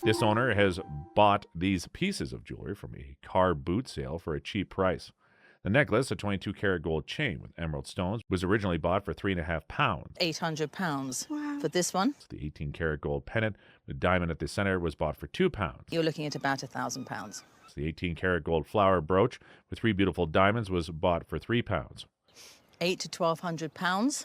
This owner has bought these pieces of jewelry from a car boot sale for a cheap price. The necklace, a 22-karat gold chain with emerald stones, was originally bought for £3.5. £800 for this one. The 18-karat gold pendant with diamond at the center was bought for £2. You're looking at about £1,000. The 18-karat gold flower brooch with 3 beautiful diamonds was bought for £3. £800 to £1,200.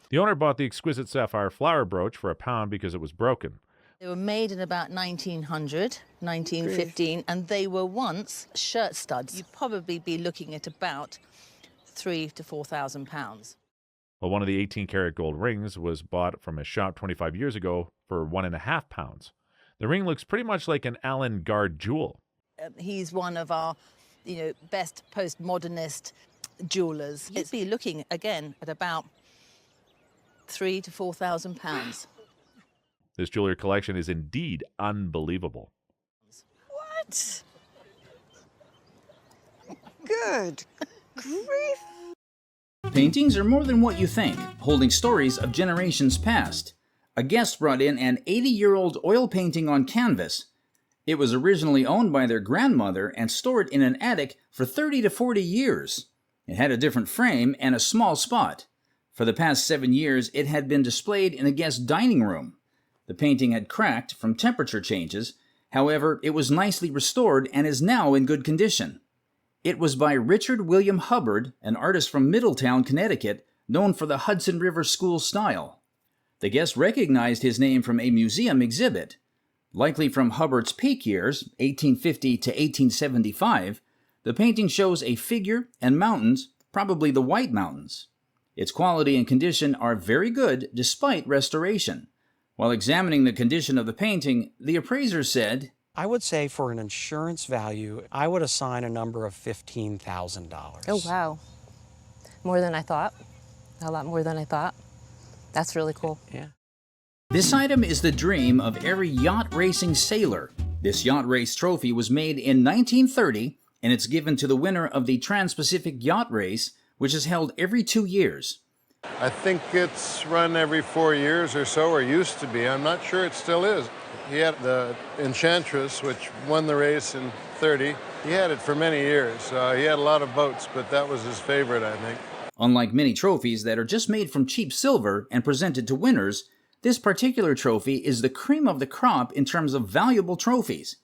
The owner bought the exquisite sapphire flower brooch for £1 because it was broken. They were made in about 1900, 1915, and they were once shirt studs. You'd probably be looking at about £3,000 to £4,000. Well, one of the 18-karat gold rings was bought from a shop 25 years ago for £1.5. The ring looks pretty much like an Allen Guard jewel. He's one of our, best postmodernist jewelers. You'd be looking again at about £3,000 to £4,000. This jewelry collection is indeed unbelievable. What? Good grief. Paintings are more than what you think, holding stories of generations past. A guest brought in an 80-year-old oil painting on canvas. It was originally owned by their grandmother and stored in an attic for 30 to 40 years. It had a different frame and a small spot. For the past 7 years, it had been displayed in a guest dining room. The painting had cracked from temperature changes. However, it was nicely restored and is now in good condition. It was by Richard William Hubbard, an artist from Middletown, Connecticut, known for the Hudson River School style. The guest recognized his name from a museum exhibit. Likely from Hubbard's peak years, 1850 to 1875, the painting shows a figure and mountains, probably the White Mountains. Its quality and condition are very good despite restoration. While examining the condition of the painting, the appraiser said, I would say for an insurance value, I would assign a number of $15,000. Oh, wow. More than I thought. A lot more than I thought. That's really cool. Yeah. This item is the dream of every yacht racing sailor. This yacht race trophy was made in 1930, and it's given to the winner of the Trans-Pacific Yacht Race, which is held every 2 years. I think it's run every 4 years or so, or used to be. I'm not sure it still is. He had the Enchantress, which won the race in 30. He had it for many years. He had a lot of boats, but that was his favorite, I think. Unlike many trophies that are just made from cheap silver and presented to winners, this particular trophy is the cream of the crop in terms of valuable trophies.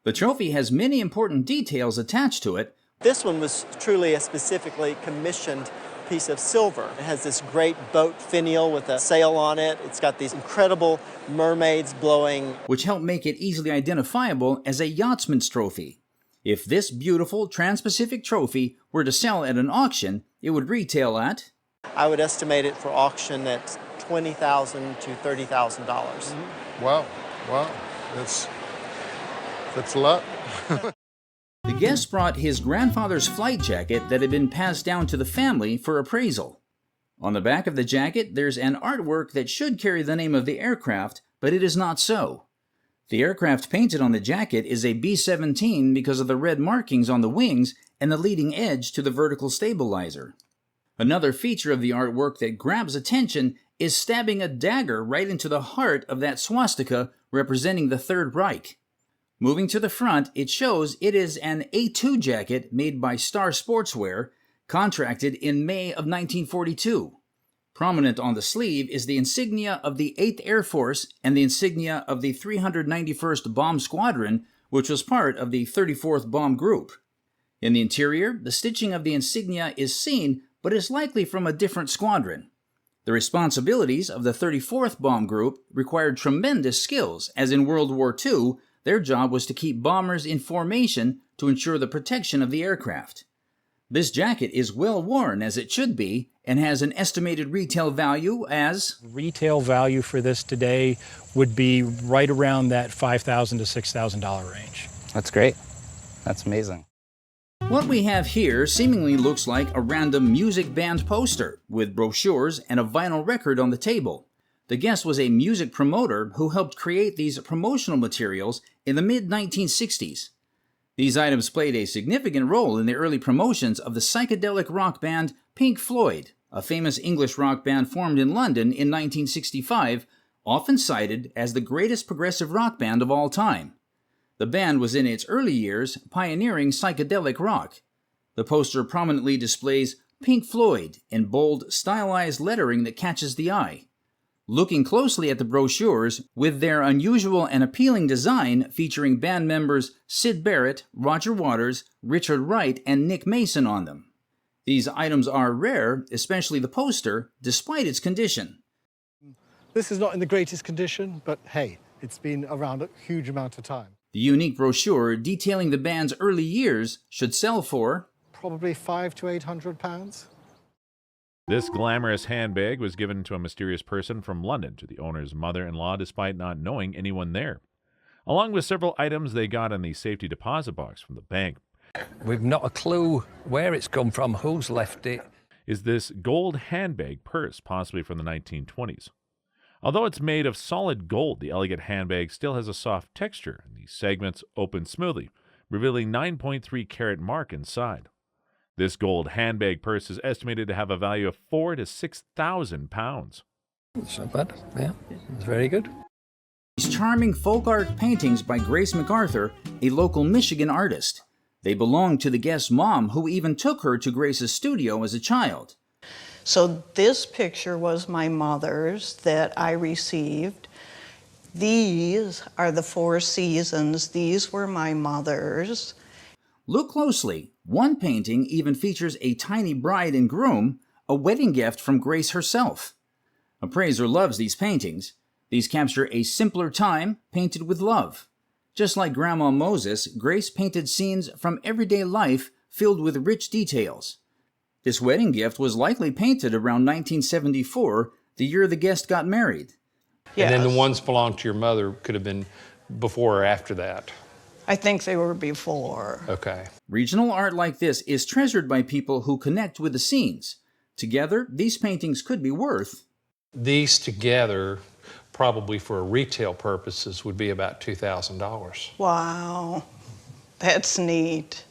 The trophy has many important details attached to it. This one was truly a specifically commissioned piece of silver. It has this great boat finial with a sail on it. It's got these incredible mermaids blowing, which help make it easily identifiable as a yachtsman's trophy. If this beautiful Trans-Pacific trophy were to sell at an auction, it would retail at, I would estimate it for auction at $20,000 to $30,000. Wow, that's a lot. The guest brought his grandfather's flight jacket that had been passed down to the family for appraisal. On the back of the jacket, there's an artwork that should carry the name of the aircraft, but it is not so. The aircraft painted on the jacket is a B-17 because of the red markings on the wings and the leading edge to the vertical stabilizer. Another feature of the artwork that grabs attention is stabbing a dagger right into the heart of that swastika representing the Third Reich. Moving to the front, it shows it is an A2 jacket made by Star Sportswear, contracted in May of 1942. Prominent on the sleeve is the insignia of the 8th Air Force and the insignia of the 391st Bomb Squadron, which was part of the 34th Bomb Group. In the interior, the stitching of the insignia is seen, but is likely from a different squadron. The responsibilities of the 34th Bomb Group required tremendous skills, as in World War II, their job was to keep bombers in formation to ensure the protection of the aircraft. This jacket is well worn, as it should be, and has an estimated retail value as... Retail value for this today would be right around that $5,000 to $6,000 range. That's great. That's amazing. What we have here seemingly looks like a random music band poster, with brochures and a vinyl record on the table. The guest was a music promoter who helped create these promotional materials in the mid-1960s. These items played a significant role in the early promotions of the psychedelic rock band Pink Floyd, a famous English rock band formed in London in 1965, often cited as the greatest progressive rock band of all time. The band was in its early years pioneering psychedelic rock. The poster prominently displays Pink Floyd in bold, stylized lettering that catches the eye. Looking closely at the brochures, with their unusual and appealing design featuring band members Syd Barrett, Roger Waters, Richard Wright, and Nick Mason on them. These items are rare, especially the poster, despite its condition. This is not in the greatest condition, but hey, it's been around a huge amount of time. The unique brochure detailing the band's early years should sell for probably £500 to £800. This glamorous handbag was given to a mysterious person from London to the owner's mother-in-law despite not knowing anyone there, along with several items they got in the safety deposit box from the bank. We've not a clue where it's come from, who's left it. Is this gold handbag purse, possibly from the 1920s? Although it's made of solid gold, the elegant handbag still has a soft texture, and the segments open smoothly, revealing 9.3 carat mark inside. This gold handbag purse is estimated to have a value of £4,000 to £6,000. It's not bad, yeah, it's very good. These charming folk art paintings by Grace MacArthur, a local Michigan artist. They belong to the guest's mom, who even took her to Grace's studio as a child. So this picture was my mother's that I received. These are the 4 seasons. These were my mother's. Look closely. One painting even features a tiny bride and groom, a wedding gift from Grace herself. Appraiser loves these paintings. These capture a simpler time painted with love. Just like Grandma Moses, Grace painted scenes from everyday life filled with rich details. This wedding gift was likely painted around 1974, the year the guest got married. Yes. And then the ones belonged to your mother could have been before or after that? I think they were before. Okay. Regional art like this is treasured by people who connect with the scenes. Together, these paintings could be worth. These together, probably for retail purposes, would be about $2,000. Wow, that's neat.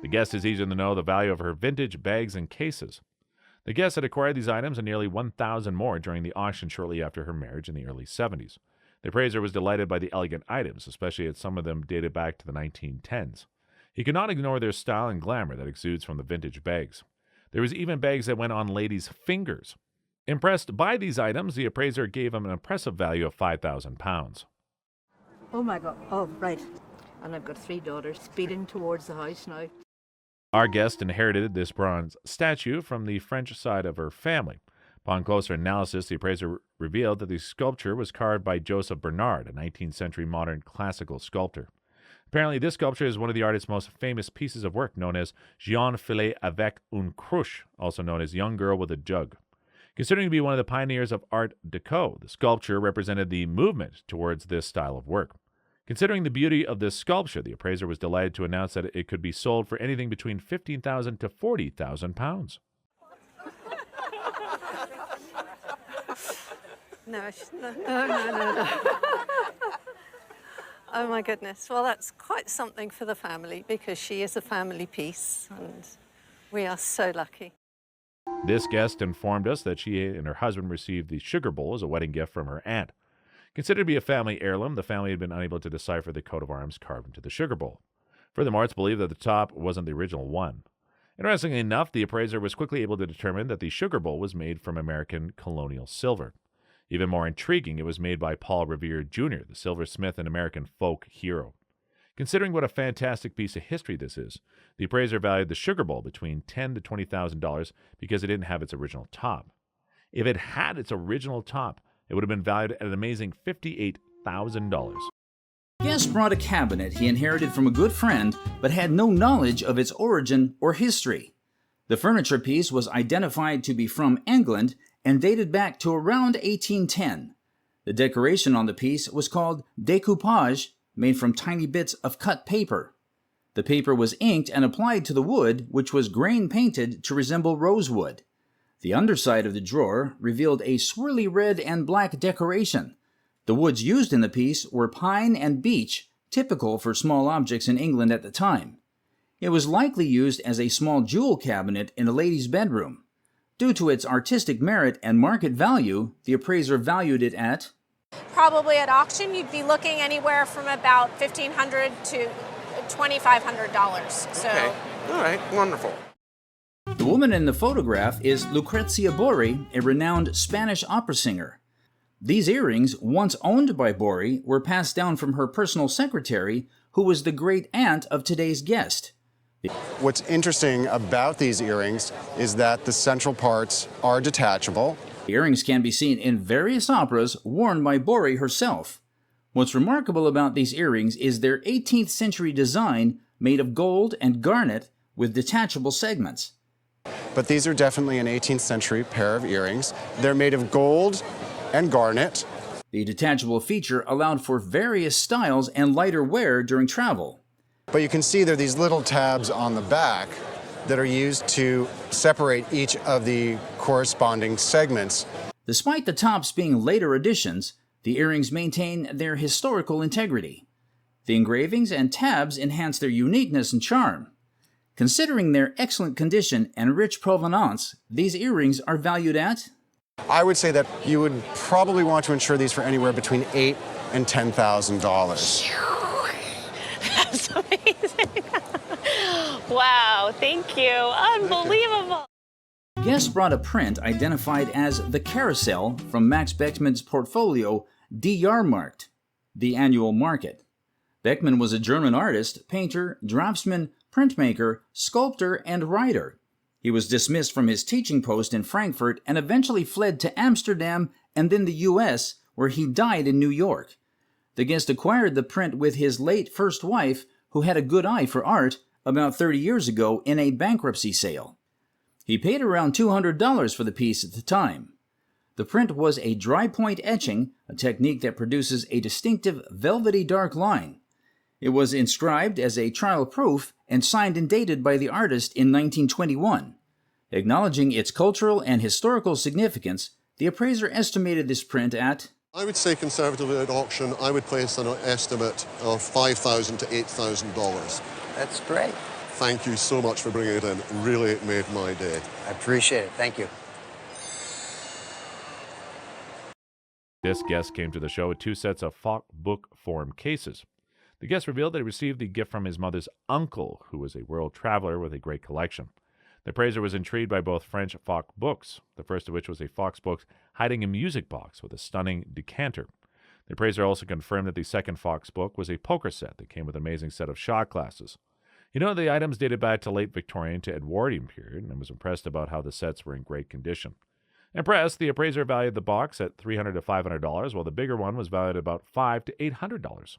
The guest is eager to know the value of her vintage bags and cases. The guest had acquired these items and nearly 1,000 more during the auction shortly after her marriage in the early 70s. The appraiser was delighted by the elegant items, especially as some of them dated back to the 1910s. He could not ignore their style and glamour that exudes from the vintage bags. There was even bags that went on ladies' fingers. Impressed by these items, the appraiser gave him an impressive value of £5,000. Oh my God, oh right. And I've got 3 daughters speeding towards the house now. Our guest inherited this bronze statue from the French side of her family. Upon closer analysis, the appraiser revealed that the sculpture was carved by Joseph Bernard, a 19th century modern classical sculptor. Apparently, this sculpture is one of the artist's most famous pieces of work, known as Jeune fille avec une cruche, also known as Young Girl with a Jug. Considering to be one of the pioneers of Art Deco, the sculpture represented the movement towards this style of work. Considering the beauty of this sculpture, the appraiser was delighted to announce that it could be sold for anything between £15,000 to £40,000. No. Oh my goodness. Well, that's quite something for the family because she is a family piece and we are so lucky. This guest informed us that she and her husband received the sugar bowl as a wedding gift from her aunt. Considered to be a family heirloom, the family had been unable to decipher the coat of arms carved into the sugar bowl. Furthermore, it's believed that the top wasn't the original one. Interestingly enough, the appraiser was quickly able to determine that the sugar bowl was made from American colonial silver. Even more intriguing, it was made by Paul Revere Jr., the silversmith and American folk hero. Considering what a fantastic piece of history this is, the appraiser valued the sugar bowl between $10,000 to $20,000 because it didn't have its original top. If it had its original top, it would have been valued at an amazing $58,000. Guest brought a cabinet he inherited from a good friend, but had no knowledge of its origin or history. The furniture piece was identified to be from England and dated back to around 1810. The decoration on the piece was called découpage, made from tiny bits of cut paper. The paper was inked and applied to the wood, which was grain painted to resemble rosewood. The underside of the drawer revealed a swirly red and black decoration. The woods used in the piece were pine and beech, typical for small objects in England at the time. It was likely used as a small jewel cabinet in a lady's bedroom. Due to its artistic merit and market value, the appraiser valued it at... Probably at auction, you'd be looking anywhere from about $1,500 to $2,500. So. Okay. All right. Wonderful. The woman in the photograph is Lucrezia Borri, a renowned Spanish opera singer. These earrings, once owned by Borri, were passed down from her personal secretary, who was the great-aunt of today's guest. What's interesting about these earrings is that the central parts are detachable. The earrings can be seen in various operas worn by Borri herself. What's remarkable about these earrings is their 18th century design made of gold and garnet with detachable segments. But these are definitely an 18th century pair of earrings. They're made of gold and garnet. The detachable feature allowed for various styles and lighter wear during travel. But you can see there are these little tabs on the back that are used to separate each of the corresponding segments. Despite the tops being later additions, the earrings maintain their historical integrity. The engravings and tabs enhance their uniqueness and charm. Considering their excellent condition and rich provenance, these earrings are valued at... I would say that you would probably want to insure these for anywhere between $8,000 and $10,000. That's amazing. Wow, thank you. Unbelievable. Guests brought a print identified as the Carousel from Max Beckmann's portfolio Die Jahrmarkt, the annual market. Beckmann was a German artist, painter, draftsman, printmaker, sculptor, and writer. He was dismissed from his teaching post in Frankfurt and eventually fled to Amsterdam and then the U.S., where he died in New York. The guest acquired the print with his late first wife, who had a good eye for art, about 30 years ago in a bankruptcy sale. He paid around $200 for the piece at the time. The print was a dry point etching, a technique that produces a distinctive velvety dark line. It was inscribed as a trial proof and signed and dated by the artist in 1921. Acknowledging its cultural and historical significance, the appraiser estimated this print at... I would say conservatively at auction, I would place an estimate of $5,000 to $8,000. That's great. Thank you so much for bringing it in. Really made my day. I appreciate it. Thank you. This guest came to the show with 2 sets of Falk book form cases. The guest revealed that he received the gift from his mother's uncle, who was a world traveler with a great collection. The appraiser was intrigued by both French Falk books, the first of which was a Falk's book hiding a music box with a stunning decanter. The appraiser also confirmed that the second Falk's book was a poker set that came with an amazing set of shot glasses. He noted the items dated back to late Victorian to Edwardian period and was impressed about how the sets were in great condition. Impressed, the appraiser valued the box at $300 to $500, while the bigger one was valued at about $500 to $800.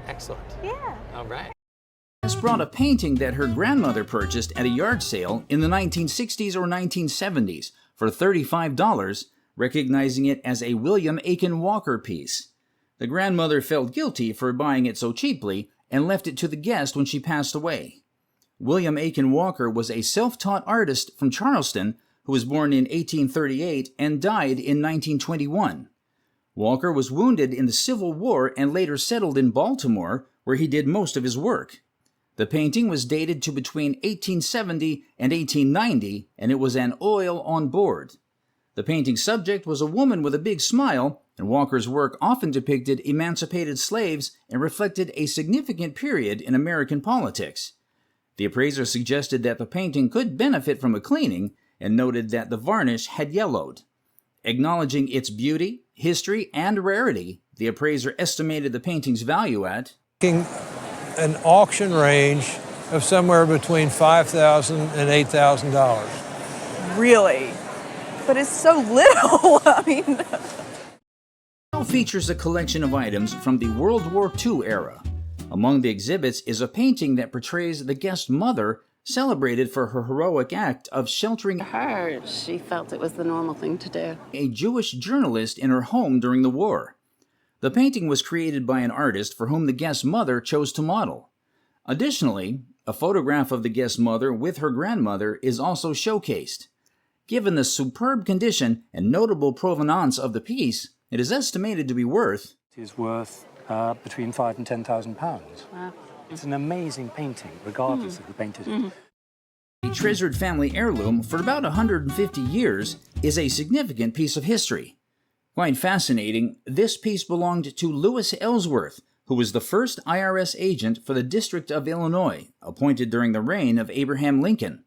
Excellent. Yeah. All right. Guest brought a painting that her grandmother purchased at a yard sale in the 1960s or 1970s for $35, recognizing it as a William Aiken Walker piece. The grandmother felt guilty for buying it so cheaply and left it to the guest when she passed away. William Aiken Walker was a self-taught artist from Charleston who was born in 1838 and died in 1921. Walker was wounded in the Civil War and later settled in Baltimore, where he did most of his work. The painting was dated to between 1870 and 1890, and it was an oil on board. The painting's subject was a woman with a big smile, and Walker's work often depicted emancipated slaves and reflected a significant period in American politics. The appraiser suggested that the painting could benefit from a cleaning and noted that the varnish had yellowed. Acknowledging its beauty, history, and rarity, the appraiser estimated the painting's value at... an auction range of somewhere between $5,000 and $8,000. Really? But it's so little. I mean... It features a collection of items from the World War II era. Among the exhibits is a painting that portrays the guest's mother, celebrated for her heroic act of sheltering her. She felt it was the normal thing to do. A Jewish journalist in her home during the war. The painting was created by an artist for whom the guest's mother chose to model. Additionally, a photograph of the guest's mother with her grandmother is also showcased. Given the superb condition and notable provenance of the piece, it is estimated to be worth... It is worth between £5,000 and £10,000. Wow. It's an amazing painting, regardless of the painter. The treasured family heirloom for about 150 years, is a significant piece of history. Quite fascinating, this piece belonged to Lewis Ellsworth, who was the first IRS agent for the District of Illinois, appointed during the reign of Abraham Lincoln.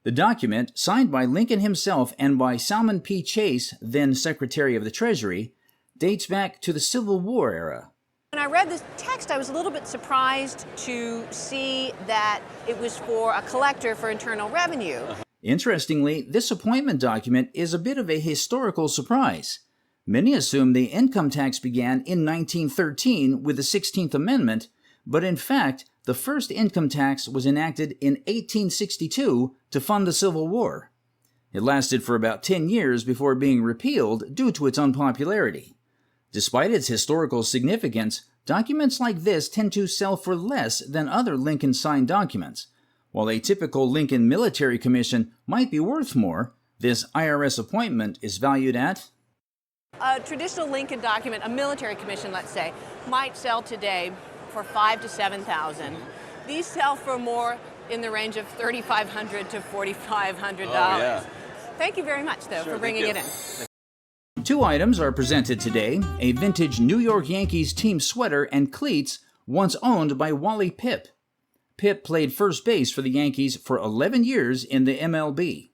The document, signed by Lincoln himself and by Salmon P. Chase, then Secretary of the Treasury, dates back to the Civil War era. When I read this text, I was a little bit surprised to see that it was for a collector for Internal Revenue. Interestingly, this appointment document is a bit of a historical surprise. Many assume the income tax began in 1913 with the 16th Amendment, but in fact, the first income tax was enacted in 1862 to fund the Civil War. It lasted for about 10 years before being repealed due to its unpopularity. Despite its historical significance, documents like this tend to sell for less than other Lincoln-signed documents. While a typical Lincoln military commission might be worth more, this IRS appointment is valued at A traditional Lincoln document, a military commission, let's say, might sell today for $5,000 to $7,000. These sell for more in the range of $3,500 to $4,500. Oh, yeah. Thank you very much, though, for bringing it in. Two items are presented today, a vintage New York Yankees team sweater and cleats once owned by Wally Pipp. Pipp played first base for the Yankees for 11 years in the MLB.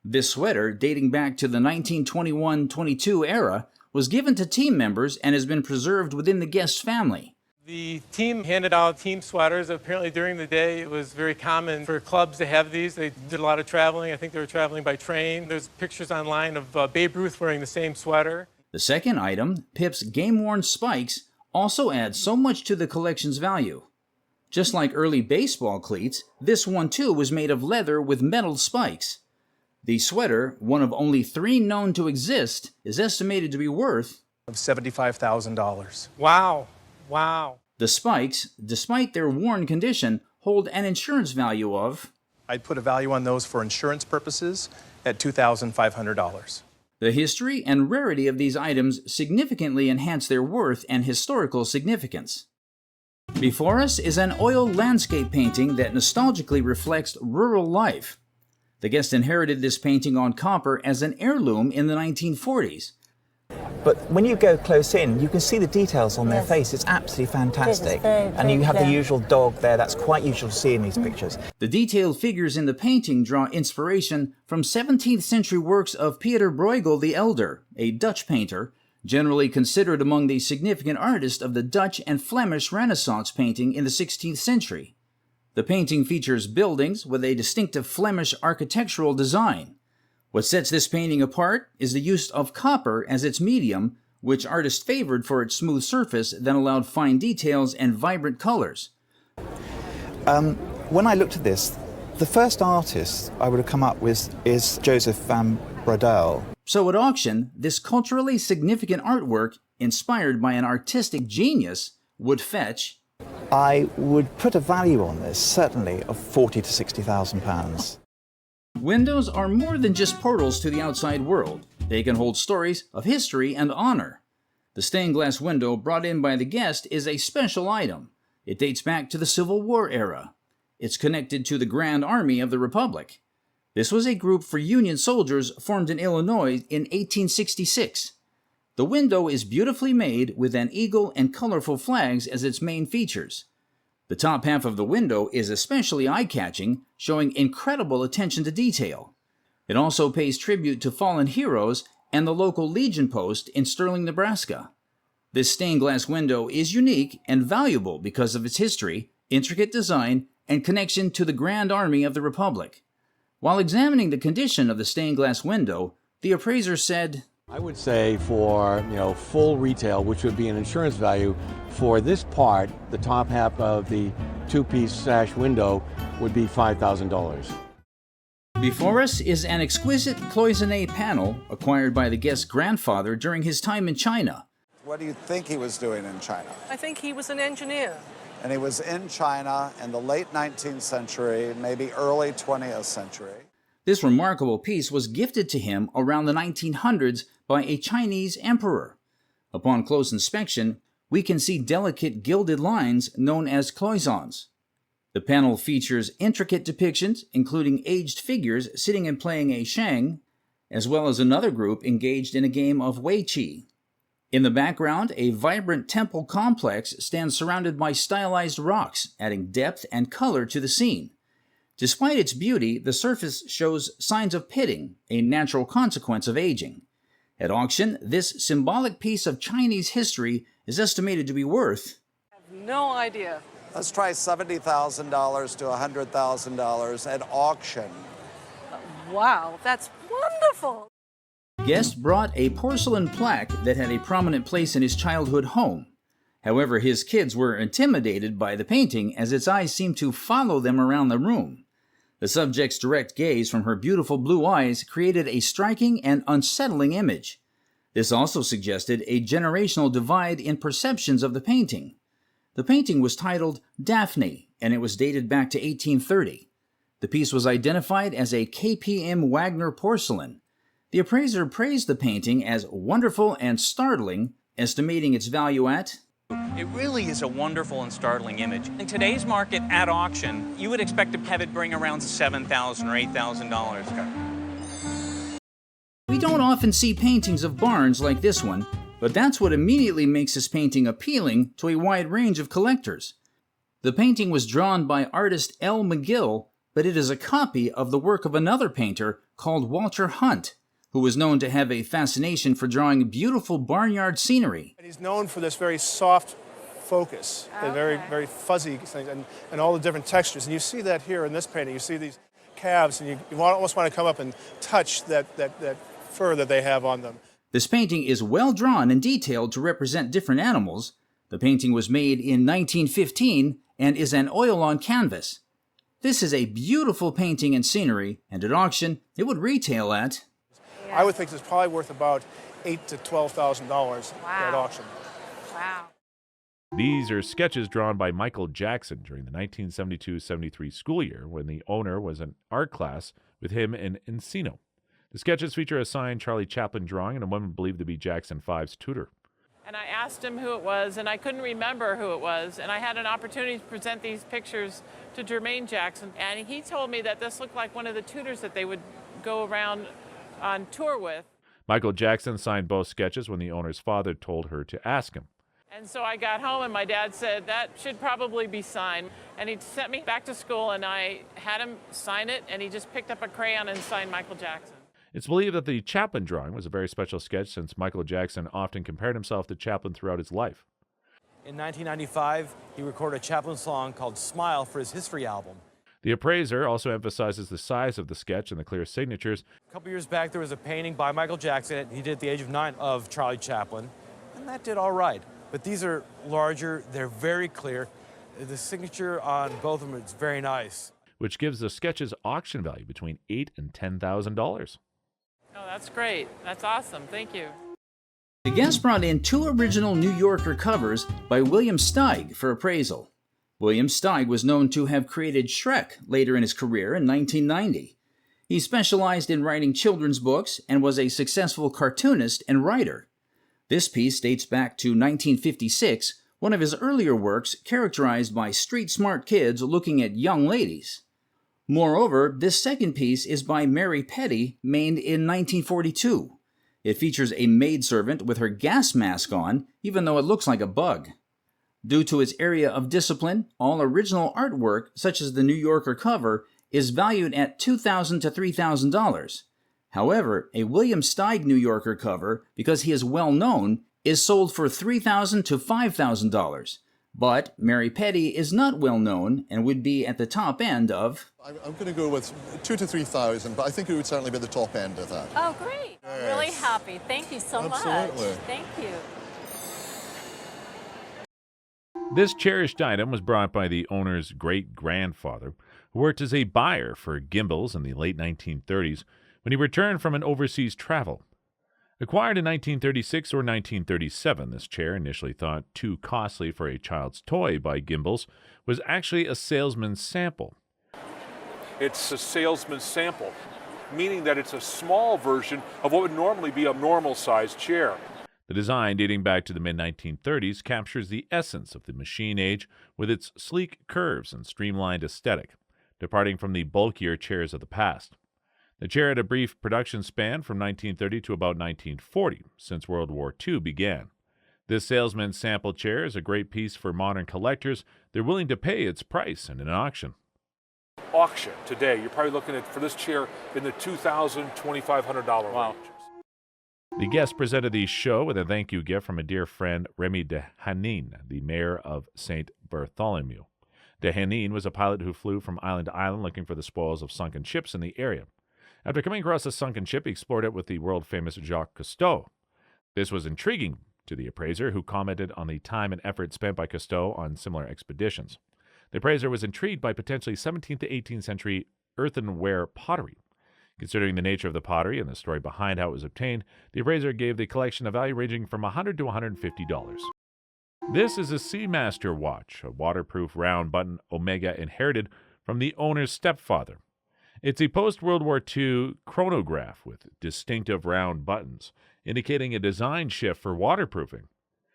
This sweater, dating back to the 1921-22 era, was given to team members and has been preserved within the Guest family. The team handed out team sweaters. Apparently during the day it was very common for clubs to have these. They did a lot of traveling. I think they were traveling by train. There's pictures online of Babe Ruth wearing the same sweater. The second item, Pipp's game-worn spikes, also adds so much to the collection's value. Just like early baseball cleats, this one too was made of leather with metal spikes. The sweater, one of only 3 known to exist, is estimated to be worth $75,000. Wow. Wow. The spikes, despite their worn condition, hold an insurance value of I'd put a value on those for insurance purposes at $2,500. The history and rarity of these items significantly enhance their worth and historical significance. Before us is an oil landscape painting that nostalgically reflects rural life. The Guest inherited this painting on copper as an heirloom in the 1940s. But when you go close in, you can see the details on their face. It's absolutely fantastic. And you have the usual dog there. That's quite usual to see in these pictures. The detailed figures in the painting draw inspiration from 17th century works of Pieter Bruegel the Elder, a Dutch painter, generally considered among the significant artists of the Dutch and Flemish Renaissance painting in the 16th century. The painting features buildings with a distinctive Flemish architectural design. What sets this painting apart is the use of copper as its medium, which artists favored for its smooth surface that allowed fine details and vibrant colors. When I looked at this, the first artist I would have come up with is Joseph van Brodel. So at auction, this culturally significant artwork, inspired by an artistic genius, would fetch I would put a value on this, certainly, of £40,000 to £60,000. Windows are more than just portals to the outside world. They can hold stories of history and honor. The stained glass window brought in by the Guest is a special item. It dates back to the Civil War era. It's connected to the Grand Army of the Republic. This was a group for Union soldiers formed in Illinois in 1866. The window is beautifully made with an eagle and colorful flags as its main features. The top half of the window is especially eye-catching, showing incredible attention to detail. It also pays tribute to fallen heroes and the local Legion post in Sterling, Nebraska. This stained glass window is unique and valuable because of its history, intricate design, and connection to the Grand Army of the Republic. While examining the condition of the stained glass window, the appraiser said, I would say for, full retail, which would be an insurance value, for this part, the top half of the two-piece sash window would be $5,000. Before us is an exquisite Cloisonné panel acquired by the Guest's grandfather during his time in China. What do you think he was doing in China? I think he was an engineer. And he was in China in the late 19th century, maybe early 20th century. This remarkable piece was gifted to him around the 1900s by a Chinese emperor. Upon close inspection, we can see delicate gilded lines known as cloisons. The panel features intricate depictions, including aged figures sitting and playing a shang, as well as another group engaged in a game of Wei Qi. In the background, a vibrant temple complex stands surrounded by stylized rocks, adding depth and color to the scene. Despite its beauty, the surface shows signs of pitting, a natural consequence of aging. At auction, this symbolic piece of Chinese history is estimated to be worth... No idea. Let's try $70,000 to $100,000 at auction. Wow, that's wonderful. Guest brought a porcelain plaque that had a prominent place in his childhood home. However, his kids were intimidated by the painting as its eyes seemed to follow them around the room. The subject's direct gaze from her beautiful blue eyes created a striking and unsettling image. This also suggested a generational divide in perceptions of the painting. The painting was titled Daphne, and it was dated back to 1830. The piece was identified as a KPM Wagner porcelain. The appraiser praised the painting as wonderful and startling, estimating its value at... It really is a wonderful and startling image. In today's market at auction, you would expect to have it bring around $7,000 or $8,000. We don't often see paintings of barns like this one, but that's what immediately makes this painting appealing to a wide range of collectors. The painting was drawn by artist L. McGill, but it is a copy of the work of another painter called Walter Hunt, who was known to have a fascination for drawing beautiful barnyard scenery. And he's known for this very soft focus, and very fuzzy things, and all the different textures. And you see that here in this painting. You see these calves, and you almost want to come up and touch that fur that they have on them. This painting is well drawn and detailed to represent different animals. The painting was made in 1915 and is an oil-on canvas. This is a beautiful painting and scenery, and at auction, it would retail at... I would think it's probably worth about $8,000 to $12,000 at auction. Wow. These are sketches drawn by Michael Jackson during the 1972-73 school year when the owner was an art class with him in Encino. The sketches feature a signed Charlie Chaplin drawing and a woman believed to be Jackson 5's tutor. And I asked him who it was, and I couldn't remember who it was. And I had an opportunity to present these pictures to Jermaine Jackson, and he told me that this looked like one of the tutors that they would go around on tour with. Michael Jackson signed both sketches when the owner's father told her to ask him. And so I got home and my dad said, that should probably be signed. And he sent me back to school and I had him sign it, and he just picked up a crayon and signed Michael Jackson. It's believed that the Chaplin drawing was a very special sketch since Michael Jackson often compared himself to Chaplin throughout his life. In 1995, he recorded a Chaplin song called Smile for his History album. The appraiser also emphasizes the size of the sketch and the clear signatures. A couple years back, there was a painting by Michael Jackson, he did at the age of 9, of Charlie Chaplin, and that did all right. But these are larger, they're very clear. The signature on both of them is very nice. Which gives the sketch's auction value between $8,000 and $10,000. Oh, that's great. That's awesome. Thank you. The guest brought in 2 original New Yorker covers by William Steig for appraisal. William Steig was known to have created Shrek later in his career in 1990. He specialized in writing children's books and was a successful cartoonist and writer. This piece dates back to 1956, one of his earlier works characterized by street-smart kids looking at young ladies. Moreover, this second piece is by Mary Petty, made in 1942. It features a maidservant with her gas mask on, even though it looks like a bug. Due to its area of discipline, all original artwork, such as the New Yorker cover, is valued at $2,000 to $3,000. However, a William Steig New Yorker cover, because he is well known, is sold for $3,000 to $5,000. But Mary Petty is not well known and would be at the top end of... I'm going to go with $2,000 to $3,000, but I think it would certainly be the top end of that. Oh, great. Yes. I'm really happy. Thank you so Absolutely. much. Thank you. This cherished item was brought by the owner's great-grandfather, who worked as a buyer for gimbals in the late 1930s when he returned from an overseas travel. Acquired in 1936 or 1937, this chair, initially thought too costly for a child's toy by Gimbals, was actually a salesman's sample. It's a salesman's sample, meaning that it's a small version of what would normally be a normal-sized chair. The design, dating back to the mid-1930s, captures the essence of the machine age with its sleek curves and streamlined aesthetic, departing from the bulkier chairs of the past. The chair had a brief production span from 1930 to about 1940, since World War II began. This salesman's sample chair is a great piece for modern collectors. They're willing to pay its price in an auction. Auction today, you're probably looking at, for this chair, in the $2,000, $2,500 range. The guest presented the show with a thank you gift from a dear friend, Remy de Hanin, the mayor of St. Bartholomew. De Hanin was a pilot who flew from island to island looking for the spoils of sunken ships in the area. After coming across a sunken ship, he explored it with the world-famous Jacques Cousteau. This was intriguing to the appraiser, who commented on the time and effort spent by Cousteau on similar expeditions. The appraiser was intrigued by potentially 17th to 18th century earthenware pottery. Considering the nature of the pottery and the story behind how it was obtained, the appraiser gave the collection a value ranging from $100 to $150. This is a Seamaster watch, a waterproof round button Omega inherited from the owner's stepfather. It's a post-World War II chronograph with distinctive round buttons, indicating a design shift for waterproofing.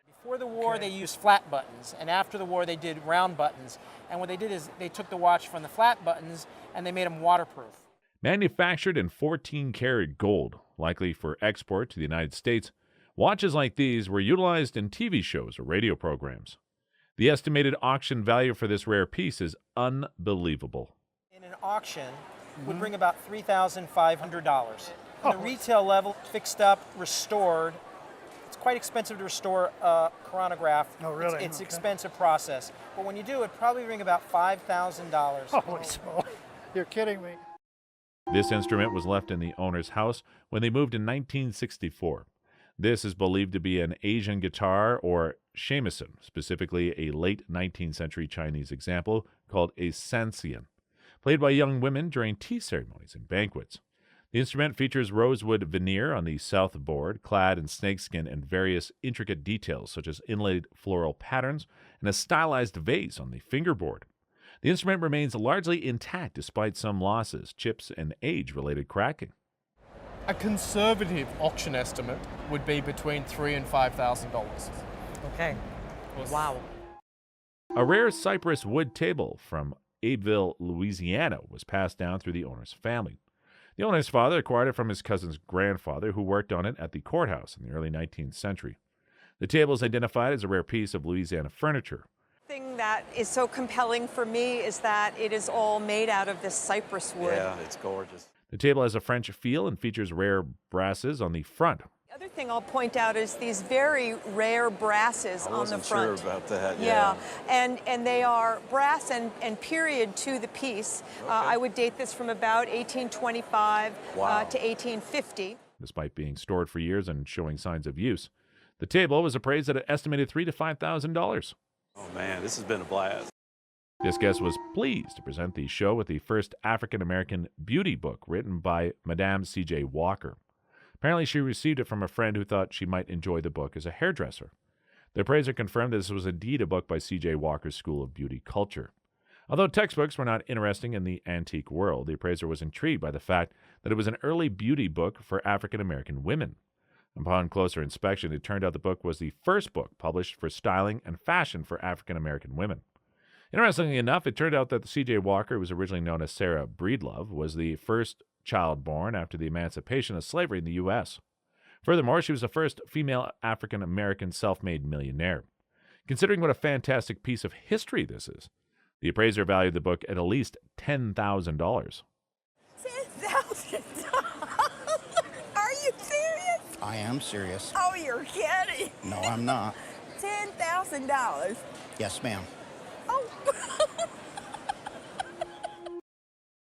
Before the war, they used flat buttons, and after the war, they did round buttons. And what they did is they took the watch from the flat buttons and they made them waterproof. Manufactured in 14-karat gold, likely for export to the United States, watches like these were utilized in TV shows or radio programs. The estimated auction value for this rare piece is unbelievable. In an auction, would bring about $3,500. On the retail level, fixed up, restored. It's quite expensive to restore a chronograph. Oh, really? It's an expensive process. But when you do, it probably bring about $5,000. Holy smoke. You're kidding me. This instrument was left in the owner's house when they moved in 1964. This is believed to be an Asian guitar or shamisen, specifically a late 19th century Chinese example called a sanxian, played by young women during tea ceremonies and banquets. The instrument features rosewood veneer on the south board, clad in snakeskin and various intricate details such as inlaid floral patterns and a stylized vase on the fingerboard. The instrument remains largely intact despite some losses, chips, and age-related cracking. A conservative auction estimate would be between $3,000 and $5,000. Okay. Wow. A rare cypress wood table from Abbeville, Louisiana, was passed down through the owner's family. The owner's father acquired it from his cousin's grandfather, who worked on it at the courthouse in the early 19th century. The table is identified as a rare piece of Louisiana furniture. The thing that is so compelling for me is that it is all made out of this cypress wood. Yeah, it's gorgeous. The table has a French feel and features rare brasses on the front. The other thing I'll point out is these very rare brasses on the front. I wasn't sure about that. Yeah, and they are brass and period to the piece. Okay. I would date this from about 1825 to 1850. Despite being stored for years and showing signs of use, the table was appraised at an estimated $3,000 to $5,000. Oh man, this has been a blast. This guest was pleased to present the show with the first African-American beauty book written by Madame C.J. Walker. Apparently, she received it from a friend who thought she might enjoy the book as a hairdresser. The appraiser confirmed that this was indeed a book by C.J. Walker's School of Beauty Culture. Although textbooks were not interesting in the antique world, the appraiser was intrigued by the fact that it was an early beauty book for African-American women. Upon closer inspection, it turned out the book was the first book published for styling and fashion for African-American women. Interestingly enough, it turned out that C.J. Walker, who was originally known as Sarah Breedlove, was the first child born after the emancipation of slavery in the U.S. Furthermore, she was the first female African-American self-made millionaire. Considering what a fantastic piece of history this is, the appraiser valued the book at least $10,000. $10,000? Are you serious? I am serious. Oh, you're kidding. No, I'm not. $10,000. Yes, ma'am.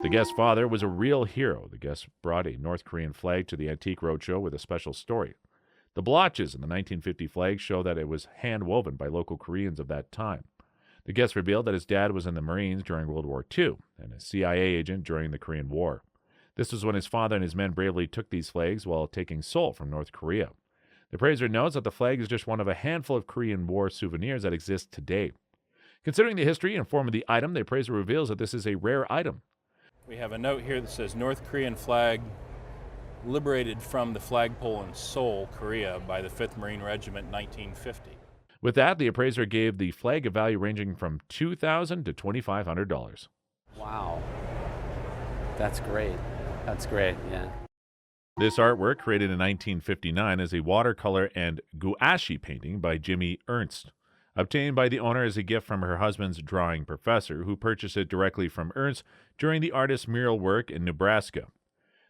The guest's father was a real hero. The guest brought a North Korean flag to the Antique Roadshow with a special story. The blotches in the 1950 flag show that it was hand-woven by local Koreans of that time. The guest revealed that his dad was in the Marines during World War II and a CIA agent during the Korean War. This was when his father and his men bravely took these flags while taking Seoul from North Korea. The appraiser notes that the flag is just one of a handful of Korean War souvenirs that exist today. Considering the history and form of the item, the appraiser reveals that this is a rare item. We have a note here that says North Korean flag liberated from the flagpole in Seoul, Korea by the 5th Marine Regiment in 1950. With that, the appraiser gave the flag a value ranging from $2,000 to $2,500. Wow. That's great. That's great, yeah. This artwork, created in 1959 as a watercolor and gouache painting by Jimmy Ernst, obtained by the owner as a gift from her husband's drawing professor, who purchased it directly from Ernst during the artist's mural work in Nebraska.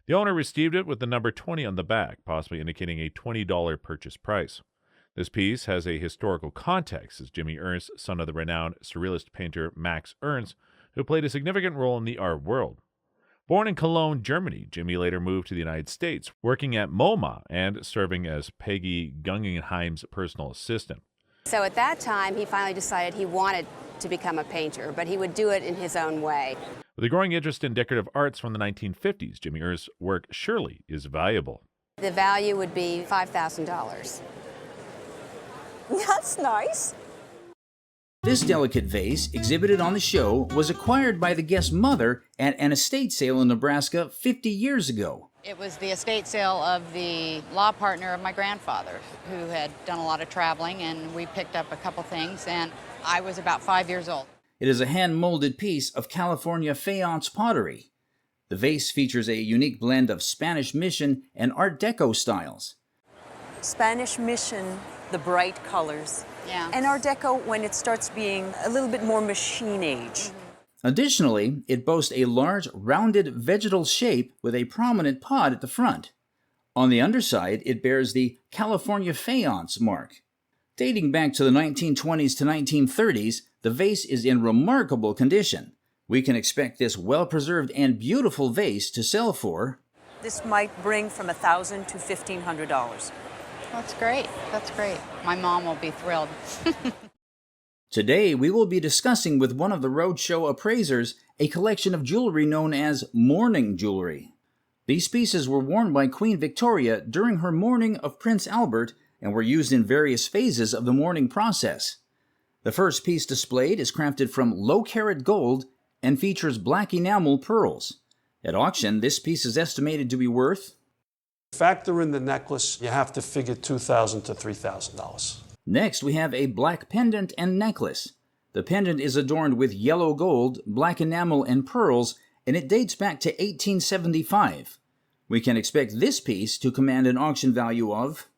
The owner received it with the number 20 on the back, possibly indicating a $20 purchase price. This piece has a historical context, as Jimmy Ernst, son of the renowned surrealist painter Max Ernst, who played a significant role in the art world. Born in Cologne, Germany, Jimmy later moved to the United States, working at MoMA and serving as Peggy Guggenheim's personal assistant. So at that time, he finally decided he wanted to become a painter, but he would do it in his own way. With a growing interest in decorative arts from the 1950s, Jimmy Ernst's work surely is valuable. The value would be $5,000. That's nice. This delicate vase, exhibited on the show, was acquired by the guest's mother at an estate sale in Nebraska 50 years ago. It was the estate sale of the law partner of my grandfather, who had done a lot of traveling, and we picked up a couple things, and I was about 5 years old. It is a hand-molded piece of California faience pottery. The vase features a unique blend of Spanish Mission and Art Deco styles. Spanish Mission, the bright colors. Yeah. And Art Deco when it starts being a little bit more machine age. Additionally, it boasts a large, rounded vegetal shape with a prominent pod at the front. On the underside, it bears the California faience mark. Dating back to the 1920s to 1930s, the vase is in remarkable condition. We can expect this well-preserved and beautiful vase to sell for... This might bring from $1,000 to $1,500. That's great. That's great. My mom will be thrilled. Today, we will be discussing with one of the Roadshow appraisers a collection of jewelry known as mourning jewelry. These pieces were worn by Queen Victoria during her mourning of Prince Albert and were used in various phases of the mourning process. The first piece displayed is crafted from low-carat gold and features black enamel pearls. At auction, this piece is estimated to be worth... Factor in the necklace, you have to figure $2,000 to $3,000. Next, we have a black pendant and necklace. The pendant is adorned with yellow gold, black enamel, and pearls, and it dates back to 1875. We can expect this piece to command an auction value of...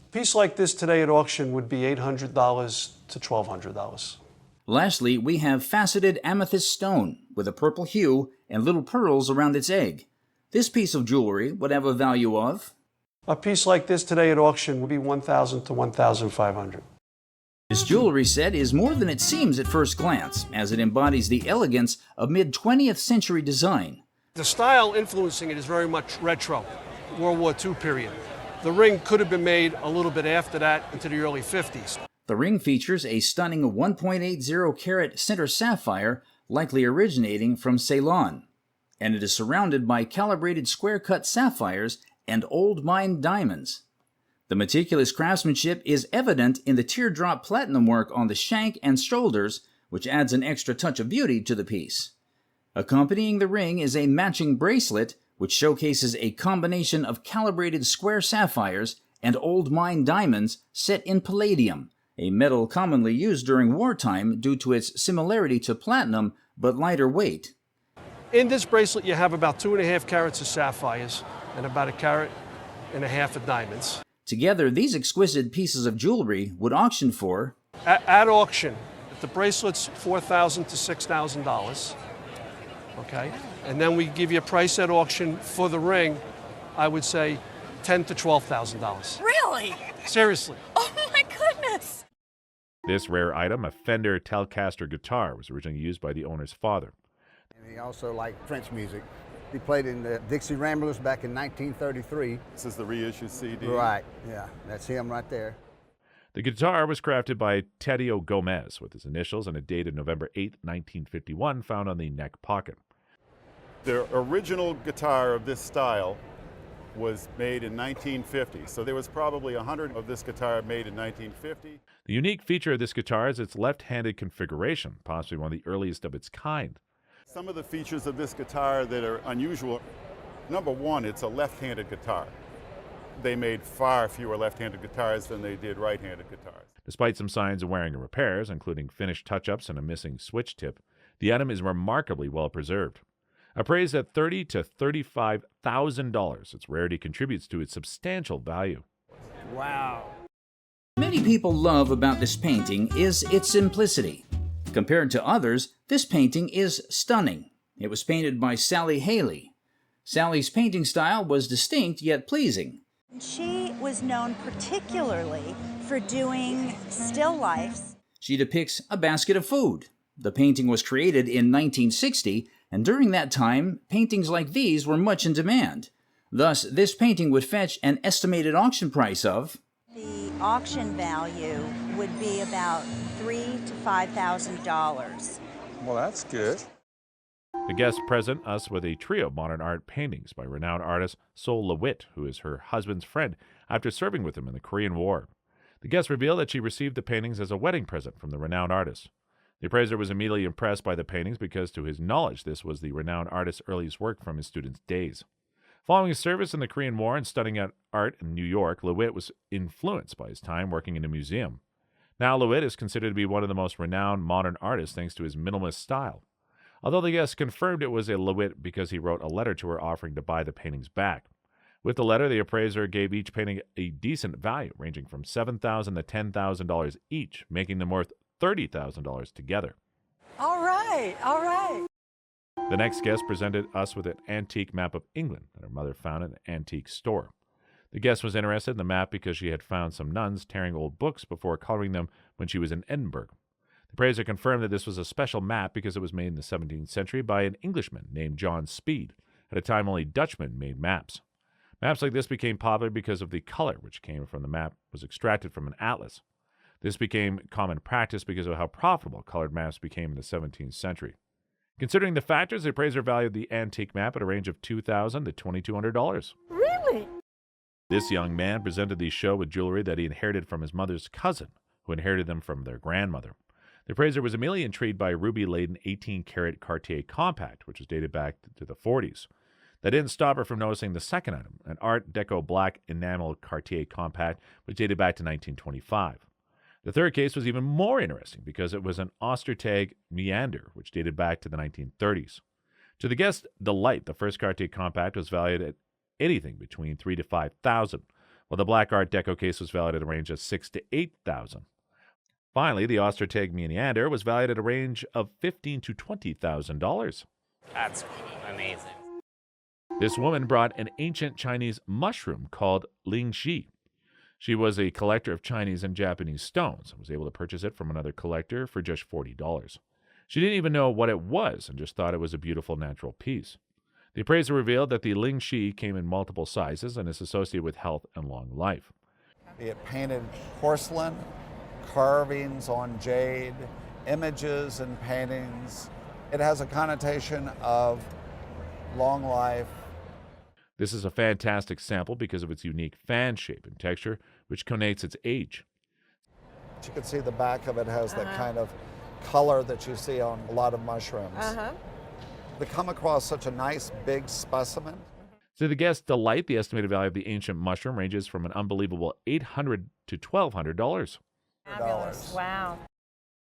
A piece like this today at auction would be $800 to $1,200. Lastly, we have faceted amethyst stone with a purple hue and little pearls around its egg. This piece of jewelry would have a value of... A piece like this today at auction would be $1,000 to $1,500. This jewelry set is more than it seems at first glance, as it embodies the elegance of mid-20th century design. The style influencing it is very much retro, World War II period. The ring could have been made a little bit after that, into the early 50s. The ring features a stunning 1.80 carat center sapphire, likely originating from Ceylon, and it is surrounded by calibrated square-cut sapphires and old mine diamonds. The meticulous craftsmanship is evident in the teardrop platinum work on the shank and shoulders, which adds an extra touch of beauty to the piece. Accompanying the ring is a matching bracelet, which showcases a combination of calibrated square sapphires and old mine diamonds set in palladium, a metal commonly used during wartime due to its similarity to platinum but lighter weight. In this bracelet, you have about 2.5 carats of sapphires and about 1.5 carats of diamonds. Together, these exquisite pieces of jewelry would auction for... At auction, the bracelet's $4,000 to $6,000. Okay? And then we give you a price at auction for the ring, I would say $10,000 to $12,000. Really? Seriously. Oh my goodness! This rare item, a Fender Telecaster guitar, was originally used by the owner's father. And he also liked French music. He played in the Dixie Ramblers back in 1933. This is the reissue CD? Right, yeah, that's him right there. The guitar was crafted by Tadeo Gomez with his initials and a date of November 8, 1951, found on the neck pocket. The original guitar of this style was made in 1950, so there was probably 100 of this guitar made in 1950. The unique feature of this guitar is its left-handed configuration, possibly one of the earliest of its kind. Some of the features of this guitar that are unusual, Number one, it's a left-handed guitar. They made far fewer left-handed guitars than they did right-handed guitars. Despite some signs of wearing and repairs, including finished touch-ups and a missing switch tip, the item is remarkably well preserved. Appraised at $30,000 to $35,000, its rarity contributes to its substantial value. Wow. Many people love about this painting is its simplicity. Compared to others, this painting is stunning. It was painted by Sally Haley. Sally's painting style was distinct yet pleasing. She was known particularly for doing still lifes. She depicts a basket of food. The painting was created in 1960, and during that time, paintings like these were much in demand. Thus, this painting would fetch an estimated auction price of... The auction value would be about $3,000 to $5,000. Well, that's good. The guests present us with a trio of modern art paintings by renowned artist Sol LeWitt, who is her husband's friend after serving with him in the Korean War. The guests reveal that she received the paintings as a wedding present from the renowned artist. The appraiser was immediately impressed by the paintings because, to his knowledge, this was the renowned artist's earliest work from his students' days. Following his service in the Korean War and studying art in New York, LeWitt was influenced by his time working in a museum. Now LeWitt is considered to be one of the most renowned modern artists thanks to his minimalist style. Although the guest confirmed it was a LeWitt because he wrote a letter to her offering to buy the paintings back. With the letter, the appraiser gave each painting a decent value, ranging from $7,000 to $10,000 each, making them worth $30,000 together. All right, all right. The next guest presented us with an antique map of England that her mother found in an antique store. The guest was interested in the map because she had found some nuns tearing old books before coloring them when she was in Edinburgh. The appraiser confirmed that this was a special map because it was made in the 17th century by an Englishman named John Speed. At a time, only Dutchmen made maps. Maps like this became popular because of the color which came from the map was extracted from an atlas. This became common practice because of how profitable colored maps became in the 17th century. Considering the factors, the appraiser valued the antique map at a range of $2,000 to $2,200. Really? This young man presented the show with jewelry that he inherited from his mother's cousin, who inherited them from their grandmother. The appraiser was immediately intrigued by a ruby-laden 18-karat Cartier compact, which was dated back to the 40s. That didn't stop her from noticing the second item, an Art Deco black enamel Cartier compact, which dated back to 1925. The third case was even more interesting because it was an Ostertag Meander, which dated back to the 1930s. To the guest's delight, the first Cartier compact was valued at anything between $3,000 to $5,000, while the black Art Deco case was valued at a range of $6,000 to $8,000. Finally, the Ostertag Meander was valued at a range of $15,000 to $20,000. That's amazing. This woman brought an ancient Chinese mushroom called lingxi. She was a collector of Chinese and Japanese stones and was able to purchase it from another collector for just $40. She didn't even know what it was and just thought it was a beautiful natural piece. The appraiser revealed that the lingxi came in multiple sizes and is associated with health and long life. Be it painted porcelain, carvings on jade, images and paintings. It has a connotation of long life. This is a fantastic sample because of its unique fan shape and texture, which connotes its age. You can see the back of it has that kind of color that you see on a lot of mushrooms. They come across such a nice big specimen. To the guest's delight, the estimated value of the ancient mushroom ranges from an unbelievable $800 to $1,200. Fabulous. Wow.